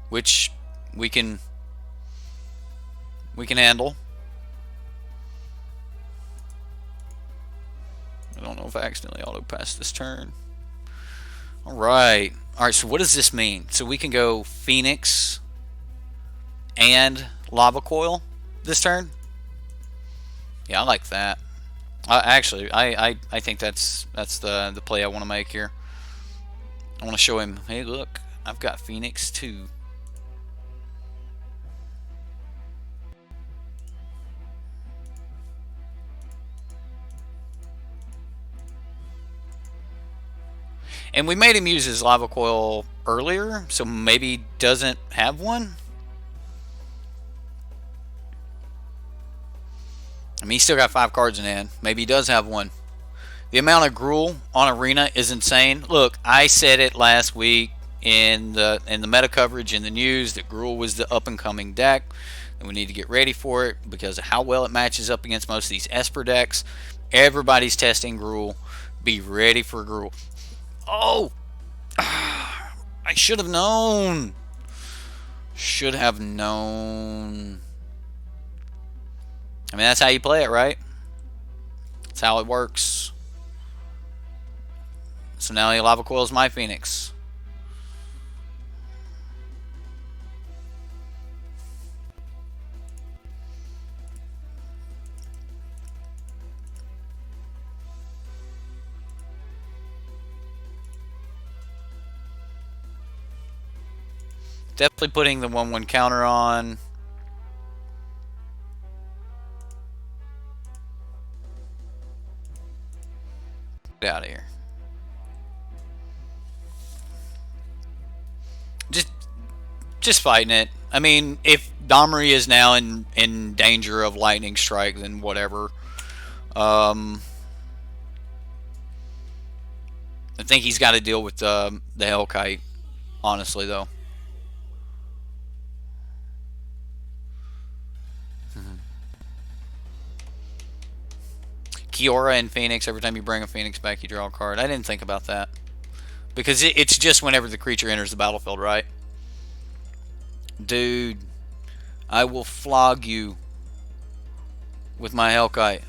Which we can handle. I don't know if I accidentally auto-passed this turn. Alright. Alright, so what does this mean? So we can go Phoenix and Lava Coil this turn? Yeah, I like that. Actually, I think that's the play I want to make here. I want to show him, hey, look, I've got Phoenix too. And we made him use his Lava Coil earlier, so maybe he doesn't have one? I mean, he's still got 5 cards in hand. Maybe he does have one. The amount of Gruel on Arena is insane. Look, I said it last week in the meta coverage in the news that Gruel was the up-and-coming deck, and we need to get ready for it because of how well it matches up against most of these Esper decks. Everybody's testing Gruel. Be ready for Gruel. Oh! I should have known. Should have known. I mean, that's how you play it, right? That's how it works. So now the Lava Coil is my Phoenix. Definitely putting the 1/1 counter on. Get out of here. Just fighting it. I mean, if Domri is now in danger of lightning strike, then whatever. I think he's got to deal with the Hellkite, honestly, though. Kiora and Phoenix, every time you bring a Phoenix back, you draw a card. I didn't think about that. Because it's just whenever the creature enters the battlefield, right? Dude, I will flog you with my Hellkite.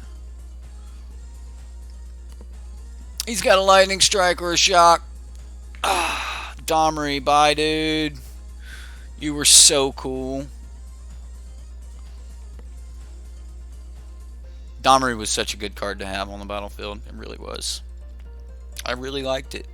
He's got a lightning strike or a shock. Ah, Domri, bye, dude. You were so cool. Domri was such a good card to have on the battlefield. It really was. I really liked it.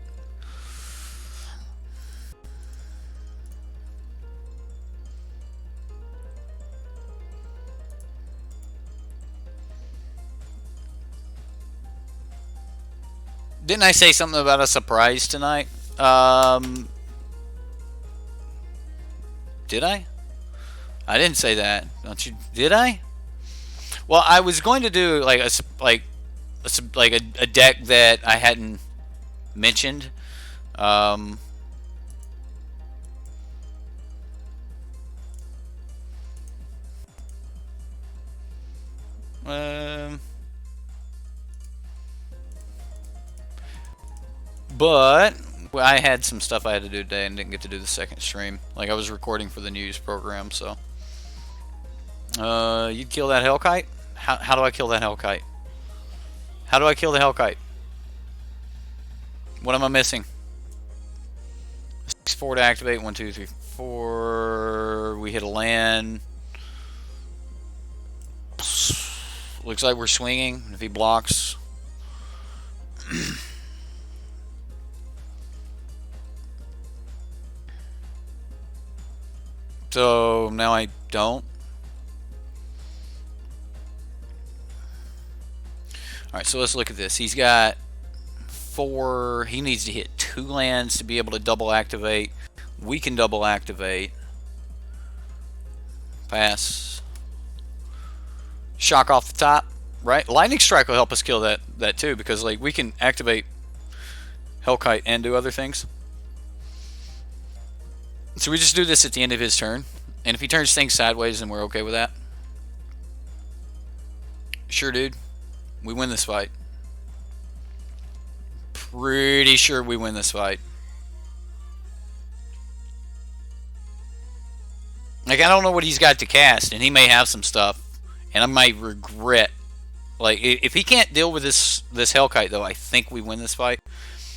Didn't I say something about a surprise tonight? Did I? I didn't say that. Don't you? Did I? Well, I was going to do like a deck that I hadn't mentioned. Um, but I had some stuff I had to do today and didn't get to do the second stream. Like, I was recording for the news program, so. You'd kill that Hellkite? How do I kill that Hellkite? How do I kill the Hellkite? What am I missing? 6-4 to activate. 1, 2, 3, 4. We hit a land. Looks like we're swinging. If he blocks. So now I don't. Alright, so let's look at this. He's got 4. He needs to hit 2 lands to be able to double activate. We can double activate. Pass. Shock off the top, right? Lightning Strike will help us kill that too, because like we can activate Hellkite and do other things. So we just do this at the end of his turn, and if he turns things sideways, then we're okay with that. Sure, dude. We win this fight. Pretty sure we win this fight. Like, I don't know what he's got to cast, and he may have some stuff, and I might regret. Like, if he can't deal with this Hellkite, though, I think we win this fight.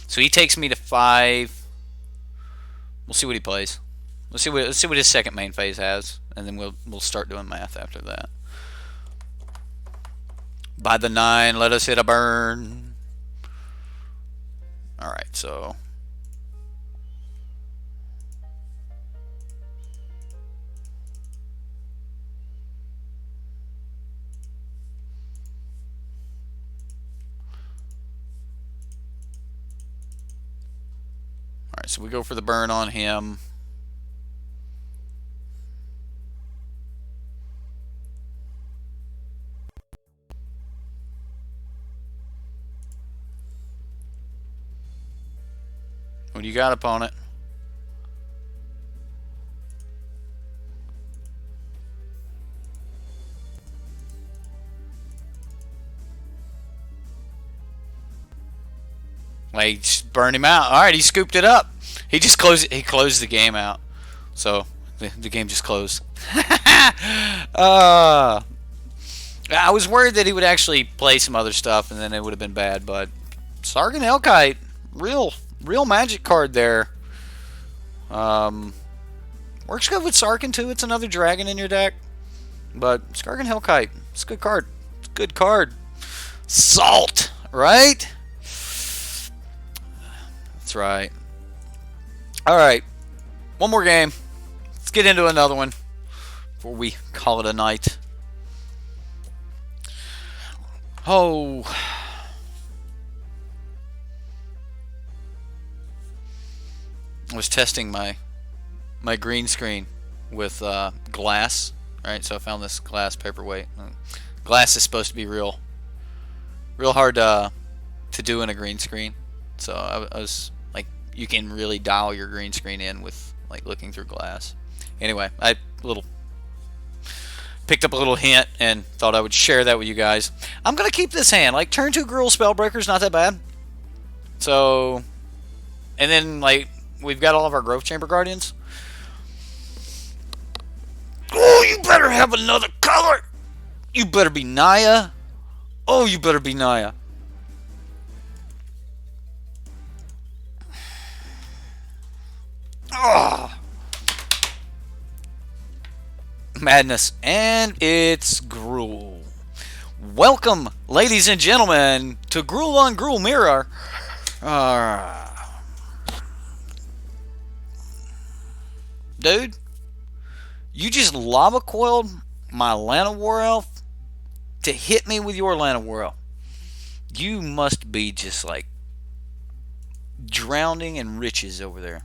So he takes me to 5. We'll see what he plays. Let's see what his second main phase has, and then we'll start doing math after that. By the 9, let us hit a burn. All right, so. Alright, so we go for the burn on him. What do you got, opponent? Like, just burn him out. Alright, he scooped it up. He just closed the game out. So the game just closed. I was worried that he would actually play some other stuff and then it would have been bad, but Sargon Hellkite, real magic card there. Works good with Sarkin too. It's another dragon in your deck. But Sargon Hellkite, it's a good card. It's a good card. Salt, right? That's right. Alright. One more game. Let's get into another one before we call it a night. Oh. I was testing my green screen with glass. Right, so I found this glass paperweight. Glass is supposed to be real hard to do in a green screen. So I was like, you can really dial your green screen in with like looking through glass. Anyway, I picked up a little hint and thought I would share that with you guys. I'm gonna keep this hand. Like, turn 2 Gruel Spellbreaker's not that bad. So, and then like we've got all of our Growth Chamber Guardians. Oh, you better have another color. You better be Naya. Oh, you better be Naya. Oh. Madness. And it's Gruel. Welcome, ladies and gentlemen, to Gruel on Gruul Mirror. Dude, you just lava coiled my Llanowar Elf to hit me with your Llanowar Elf. You must be just like drowning in riches over there.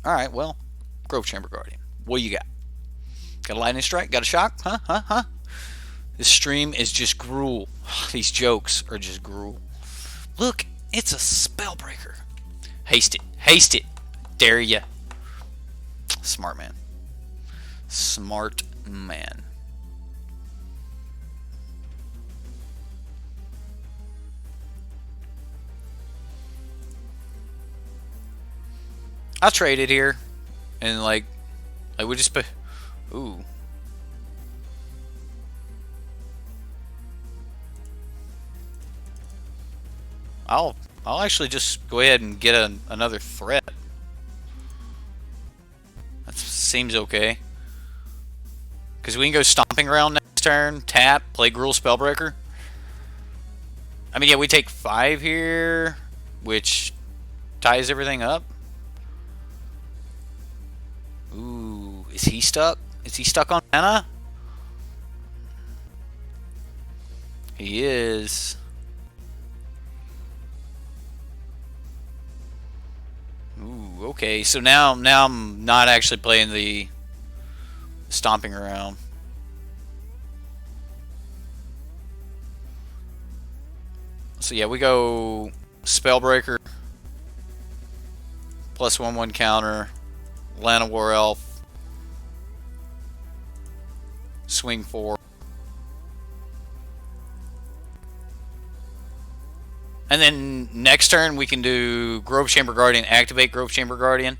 Alright, well, Growth Chamber Guardian. What you got? Got a lightning strike? Got a shock? Huh? This stream is just Gruel. These jokes are just Gruel. Look, it's a Spellbreaker. Haste it. Dare ya. Smart man. Smart man. I'll trade it here, and like we just put. Ooh. I'll actually just go ahead and get another threat. That seems okay. Because we can go Stomping Ground next turn, tap, play Gruel Spellbreaker. I mean, yeah, we take 5 here, which ties everything up. Ooh, is he stuck? Is he stuck on mana? He is. Okay, so now I'm not actually playing the stomping around. So yeah, we go Spellbreaker, +1/1 counter, Lana War Elf, swing 4. And then next turn we can do Grove Chamber Guardian, activate Grove Chamber Guardian.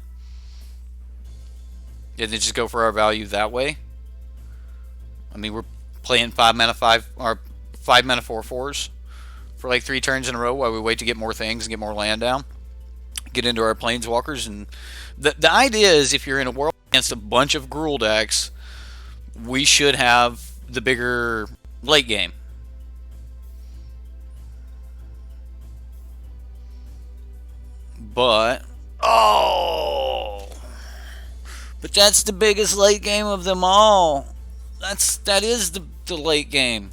And then just go for our value that way. I mean, we're playing 5 mana 4/4s for like 3 turns in a row while we wait to get more things and get more land down. Get into our Planeswalkers. And the idea is if you're in a world against a bunch of Gruul decks, we should have the bigger late game. But but that's the biggest late game of them all. That is the late game.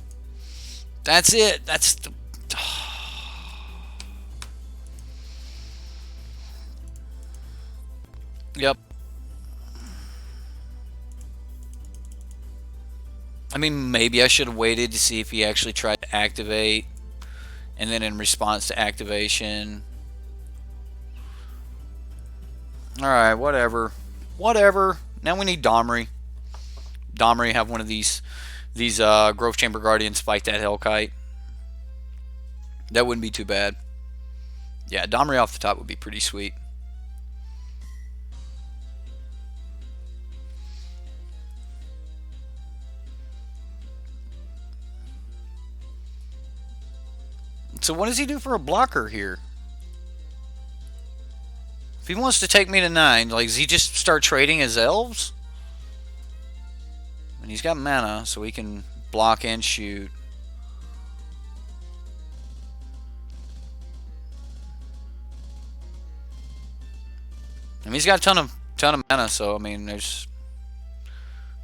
That's it. That's the Yep. I mean, maybe I should have waited to see if he actually tried to activate, and then in response to activation. Alright, whatever. Whatever. Now we need Domri. Domri have one of these Grove Chamber Guardians fight that Hellkite. That wouldn't be too bad. Yeah, Domri off the top would be pretty sweet. So what does he do for a blocker here? If he wants to take me to 9, like, does he just start trading his elves? And he's got mana, so he can block and shoot. I mean, he's got a ton of mana, so I mean, he's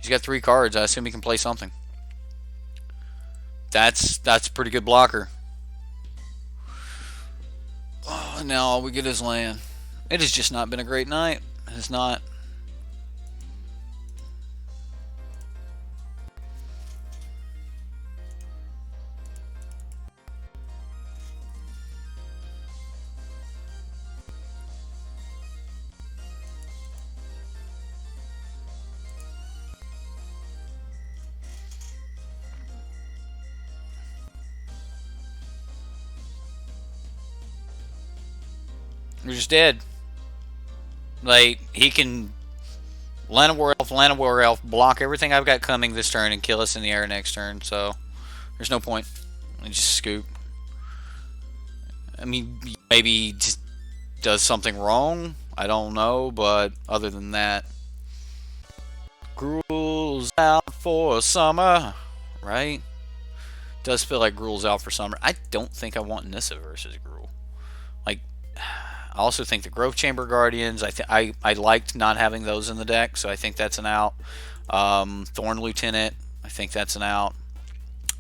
got 3 cards. I assume he can play something. That's a pretty good blocker. Oh, and now all we get is land. It has just not been a great night. It has not. We're just dead. Like, he can Lana War Elf, block everything I've got coming this turn and kill us in the air next turn, so there's no point. I just scoop. I mean, maybe he just does something wrong. I don't know, but other than that, Gruel's out for summer, right? Does feel like Gruel's out for summer. I don't think I want Nissa versus Gruel. Like, I also think the Grove Chamber Guardians, I liked not having those in the deck, so I think that's an out. Thorn Lieutenant, I think that's an out.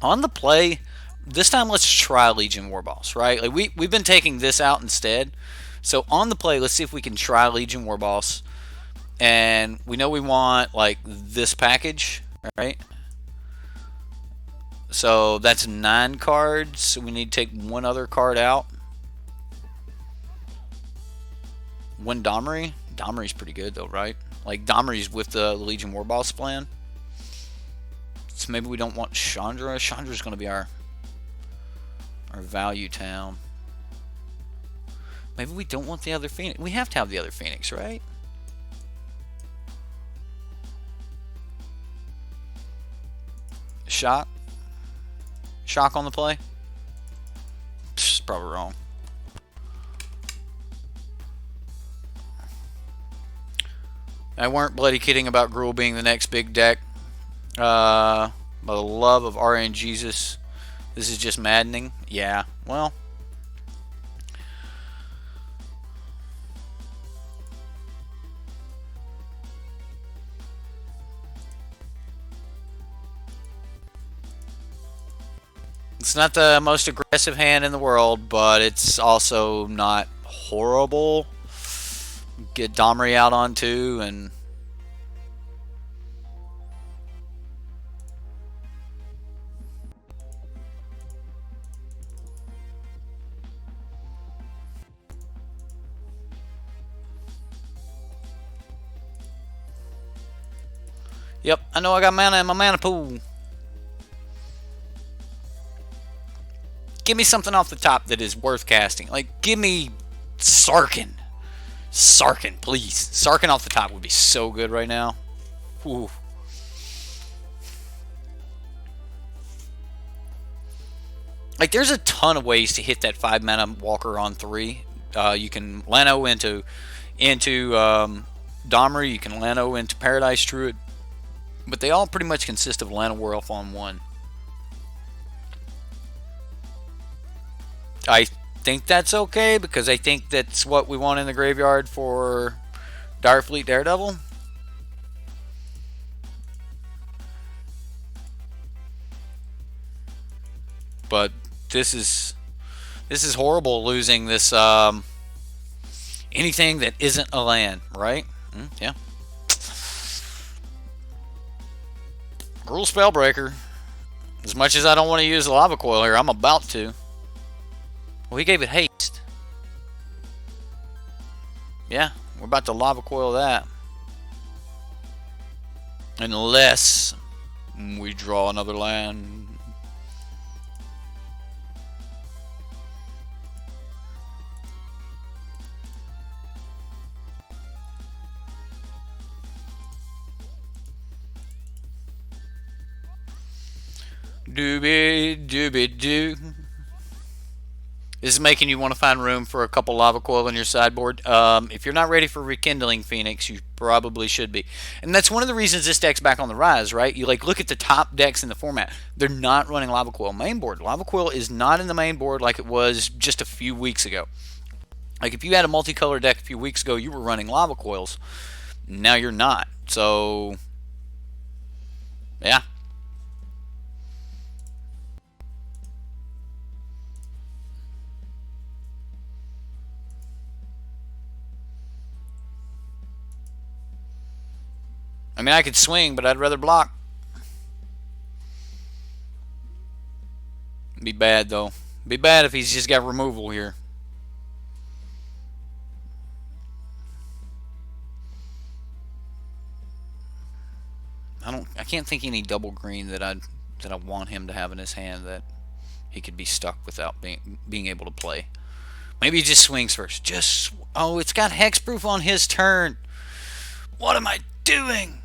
On the play, this time let's try Legion Warboss, right? Like we've been taking this out instead. So on the play, let's see if we can try Legion Warboss. And we know we want like this package, right? So that's 9 cards. So we need to take one other card out. One Domri. Domri's pretty good though, right? Like Domri's with the Legion Warboss plan. So maybe we don't want Chandra. Chandra's going to be our value town. Maybe we don't want the other Phoenix. We have to have the other Phoenix, right? Shock on the play. Psh, probably wrong. I weren't bloody kidding about Gruel being the next big deck. By the love of RN Jesus, this is just maddening. Yeah, well. It's not the most aggressive hand in the world, but it's also not horrible. get Domri out on 2 and... Yep, I know I got mana in my mana pool. Give me something off the top that is worth casting. Like, give me Sarkin. Sarkin, please. Sarkin off the top would be so good right now. Ooh. Like, there's a ton of ways to hit that 5 mana walker on 3. You can Lano into Domri. You can Lano into Paradise Druid. But they all pretty much consist of Lano Werewolf on 1. I think that's okay, because I think that's what we want in the graveyard for Direfleet Daredevil. But this is horrible, losing this anything that isn't a land, right? Yeah. Gruul Spellbreaker. As much as I don't want to use the Lava Coil here, I'm about to. Well, he gave it haste. Yeah, we're about to Lava Coil that. Unless we draw another land. Doobie doobie doo. This is making you want to find room for a couple Lava Coil in your sideboard. If you're not ready for Rekindling Phoenix, you probably should be. And that's one of the reasons this deck's back on the rise, right? You look at the top decks in the format. They're not running Lava Coil main board. Lava Coil is not in the main board like it was just a few weeks ago. Like, if you had a multicolor deck a few weeks ago, you were running Lava Coils. Now you're not. So, yeah. I mean, I could swing, but I'd rather block. Be bad, though. Be bad if he's just got removal here. I can't think any double green that I want him to have in his hand that he could be stuck without being able to play. Maybe he just swings first. Oh, it's got hexproof on his turn. What am I doing?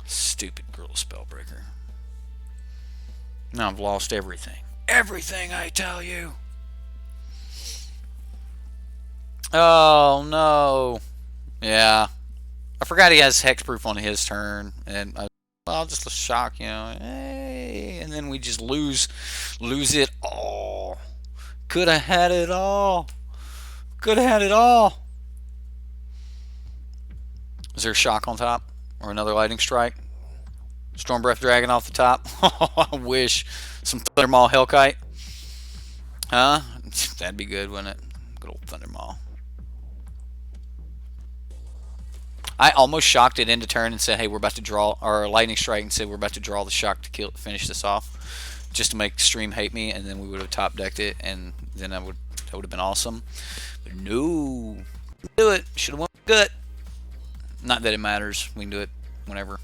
Stupid Gruul Spellbreaker. Now I've lost everything. Everything, I tell you. Oh, no. Yeah. I forgot he has hexproof on his turn. And I'll just shock, Hey, and then we just lose it all. Could have had it all. Could have had it all. Is there a shock on top? Or another lightning strike? Stormbreath Dragon off the top? I wish. Some Thundermaw Hellkite. Huh? That'd be good, wouldn't it? Good old Thundermaw. I almost shocked it into turn and said, hey, we're about to draw, or lightning strike, and said we're about to draw the shock to finish this off, just to make stream hate me, and then we would have top decked it, and then that would have been awesome. But no, do it. Should have went good. Not that it matters. We can do it whenever.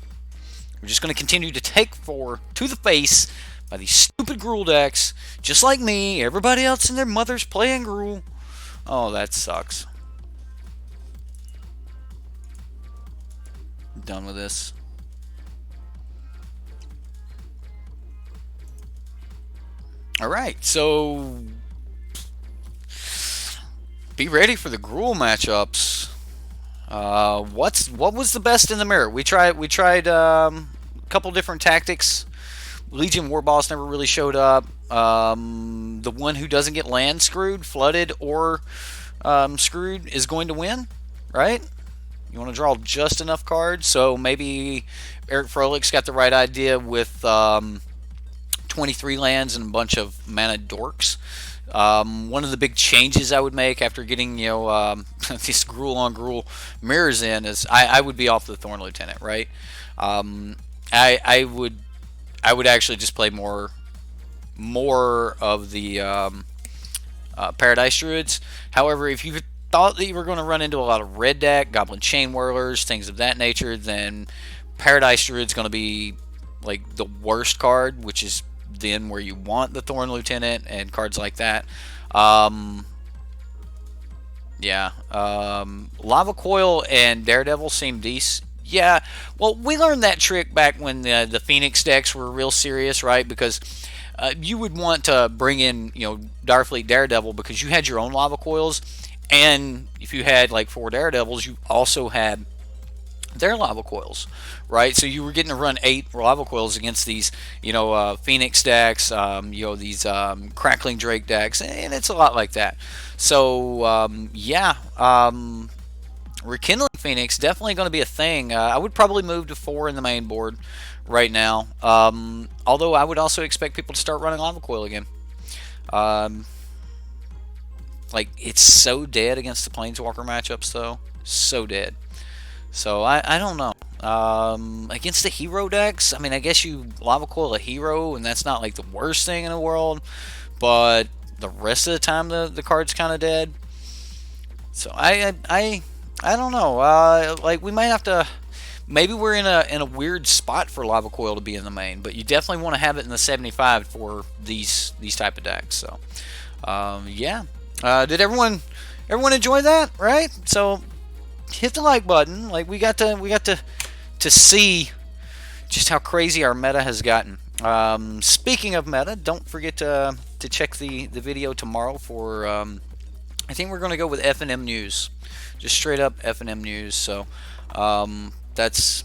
We're just going to continue to take 4 to the face by these stupid Gruul decks, just like me. Everybody else and their mothers playing Gruul. Oh, that sucks. Done with this. Alright, so be ready for the Gruul matchups. What was the best in the mirror? We tried a couple different tactics. Legion Warboss never really showed up. The one who doesn't get land screwed, flooded, or screwed is going to win, right? You want to draw just enough cards, so maybe Eric Froehlich's got the right idea with 12 23 lands and a bunch of mana dorks. One of the big changes I would make after getting this Gruel on Gruel mirrors in is I would be off the Thorn Lieutenant, right? Um, I would actually just play more of the Paradise Druids. However, if you thought that you were going to run into a lot of red deck, Goblin Chain Whirlers, things of that nature, then Paradise Druid's going to be like the worst card, which is then where you want the Thorn Lieutenant and cards like that. Yeah. Lava Coil and Daredevil seem decent. Yeah, well, we learned that trick back when the Phoenix decks were real serious, right? Because you would want to bring in, Darfleet Daredevil because you had your own lava coils, and if you had like 4 Daredevils, you also had their lava coils, right? So you were getting to run 8 lava coils against these, Phoenix decks, these Crackling Drake decks, and it's a lot like that. So yeah. Rekindling Phoenix definitely going to be a thing. I would probably move to 4 in the main board right now. Although I would also expect people to start running Lava Coil again. Like, it's so dead against the Planeswalker matchups, though. So dead. So I don't know. Against the hero decks, I mean, I guess you Lava Coil a hero, and that's not like the worst thing in the world. But the rest of the time, the card's kind of dead. So I don't know. Like, we might have to. Maybe we're in a weird spot for Lava Coil to be in the main, but you definitely want to have it in the 75 for these type of decks. So, yeah. Did everyone enjoy that? Right. So, hit the like button. Like, we got to see just how crazy our meta has gotten. Speaking of meta, don't forget to check the video tomorrow for. I think we're going to go with F&M news. Just straight up F&M news. So that's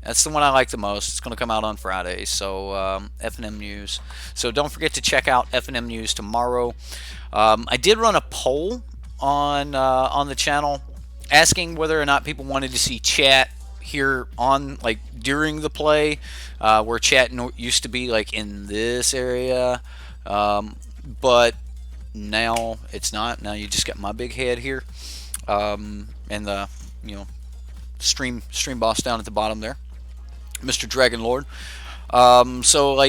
the one I like the most. It's going to come out on Friday. So F&M news. So don't forget to check out F&M news tomorrow. I did run a poll on the channel asking whether or not people wanted to see chat here on during the play, where chat used to be like in this area, but now it's not. Now you just got my big head here. And the stream boss down at the bottom there, Mr. Dragon Lord. So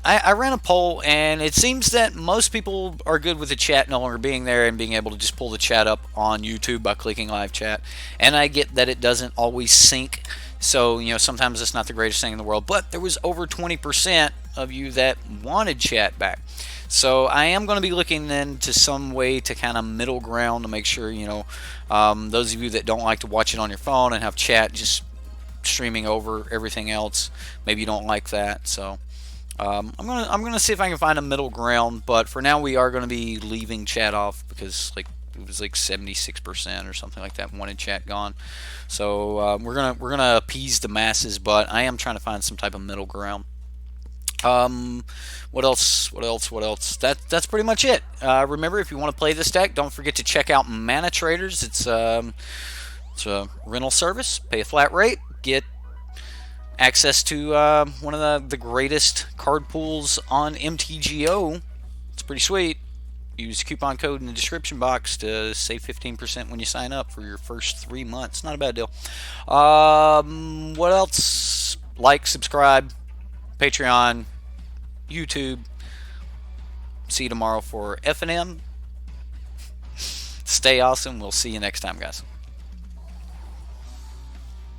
I ran a poll, and it seems that most people are good with the chat no longer being there and being able to just pull the chat up on YouTube by clicking live chat. And I get that it doesn't always sync, so sometimes it's not the greatest thing in the world. But there was over 20% of you that wanted chat back. So I am going to be looking into some way to kind of middle ground to make sure, those of you that don't like to watch it on your phone and have chat just streaming over everything else, maybe you don't like that. So I'm gonna see if I can find a middle ground. But for now, we are going to be leaving chat off because it was 76% or something like that wanted chat gone. So we're gonna appease the masses, but I am trying to find some type of middle ground. What else? That's pretty much it. Remember, if you want to play this deck, don't forget to check out manatraders. It's a rental service. Pay a flat rate, get access to one of the greatest card pools on MTGO. It's pretty sweet. Use coupon code in the description box to save 15% when you sign up for your first 3 months. Not a bad deal. What else? Like, subscribe, Patreon, YouTube. See you tomorrow for F&M. Stay awesome. We'll see you next time, guys.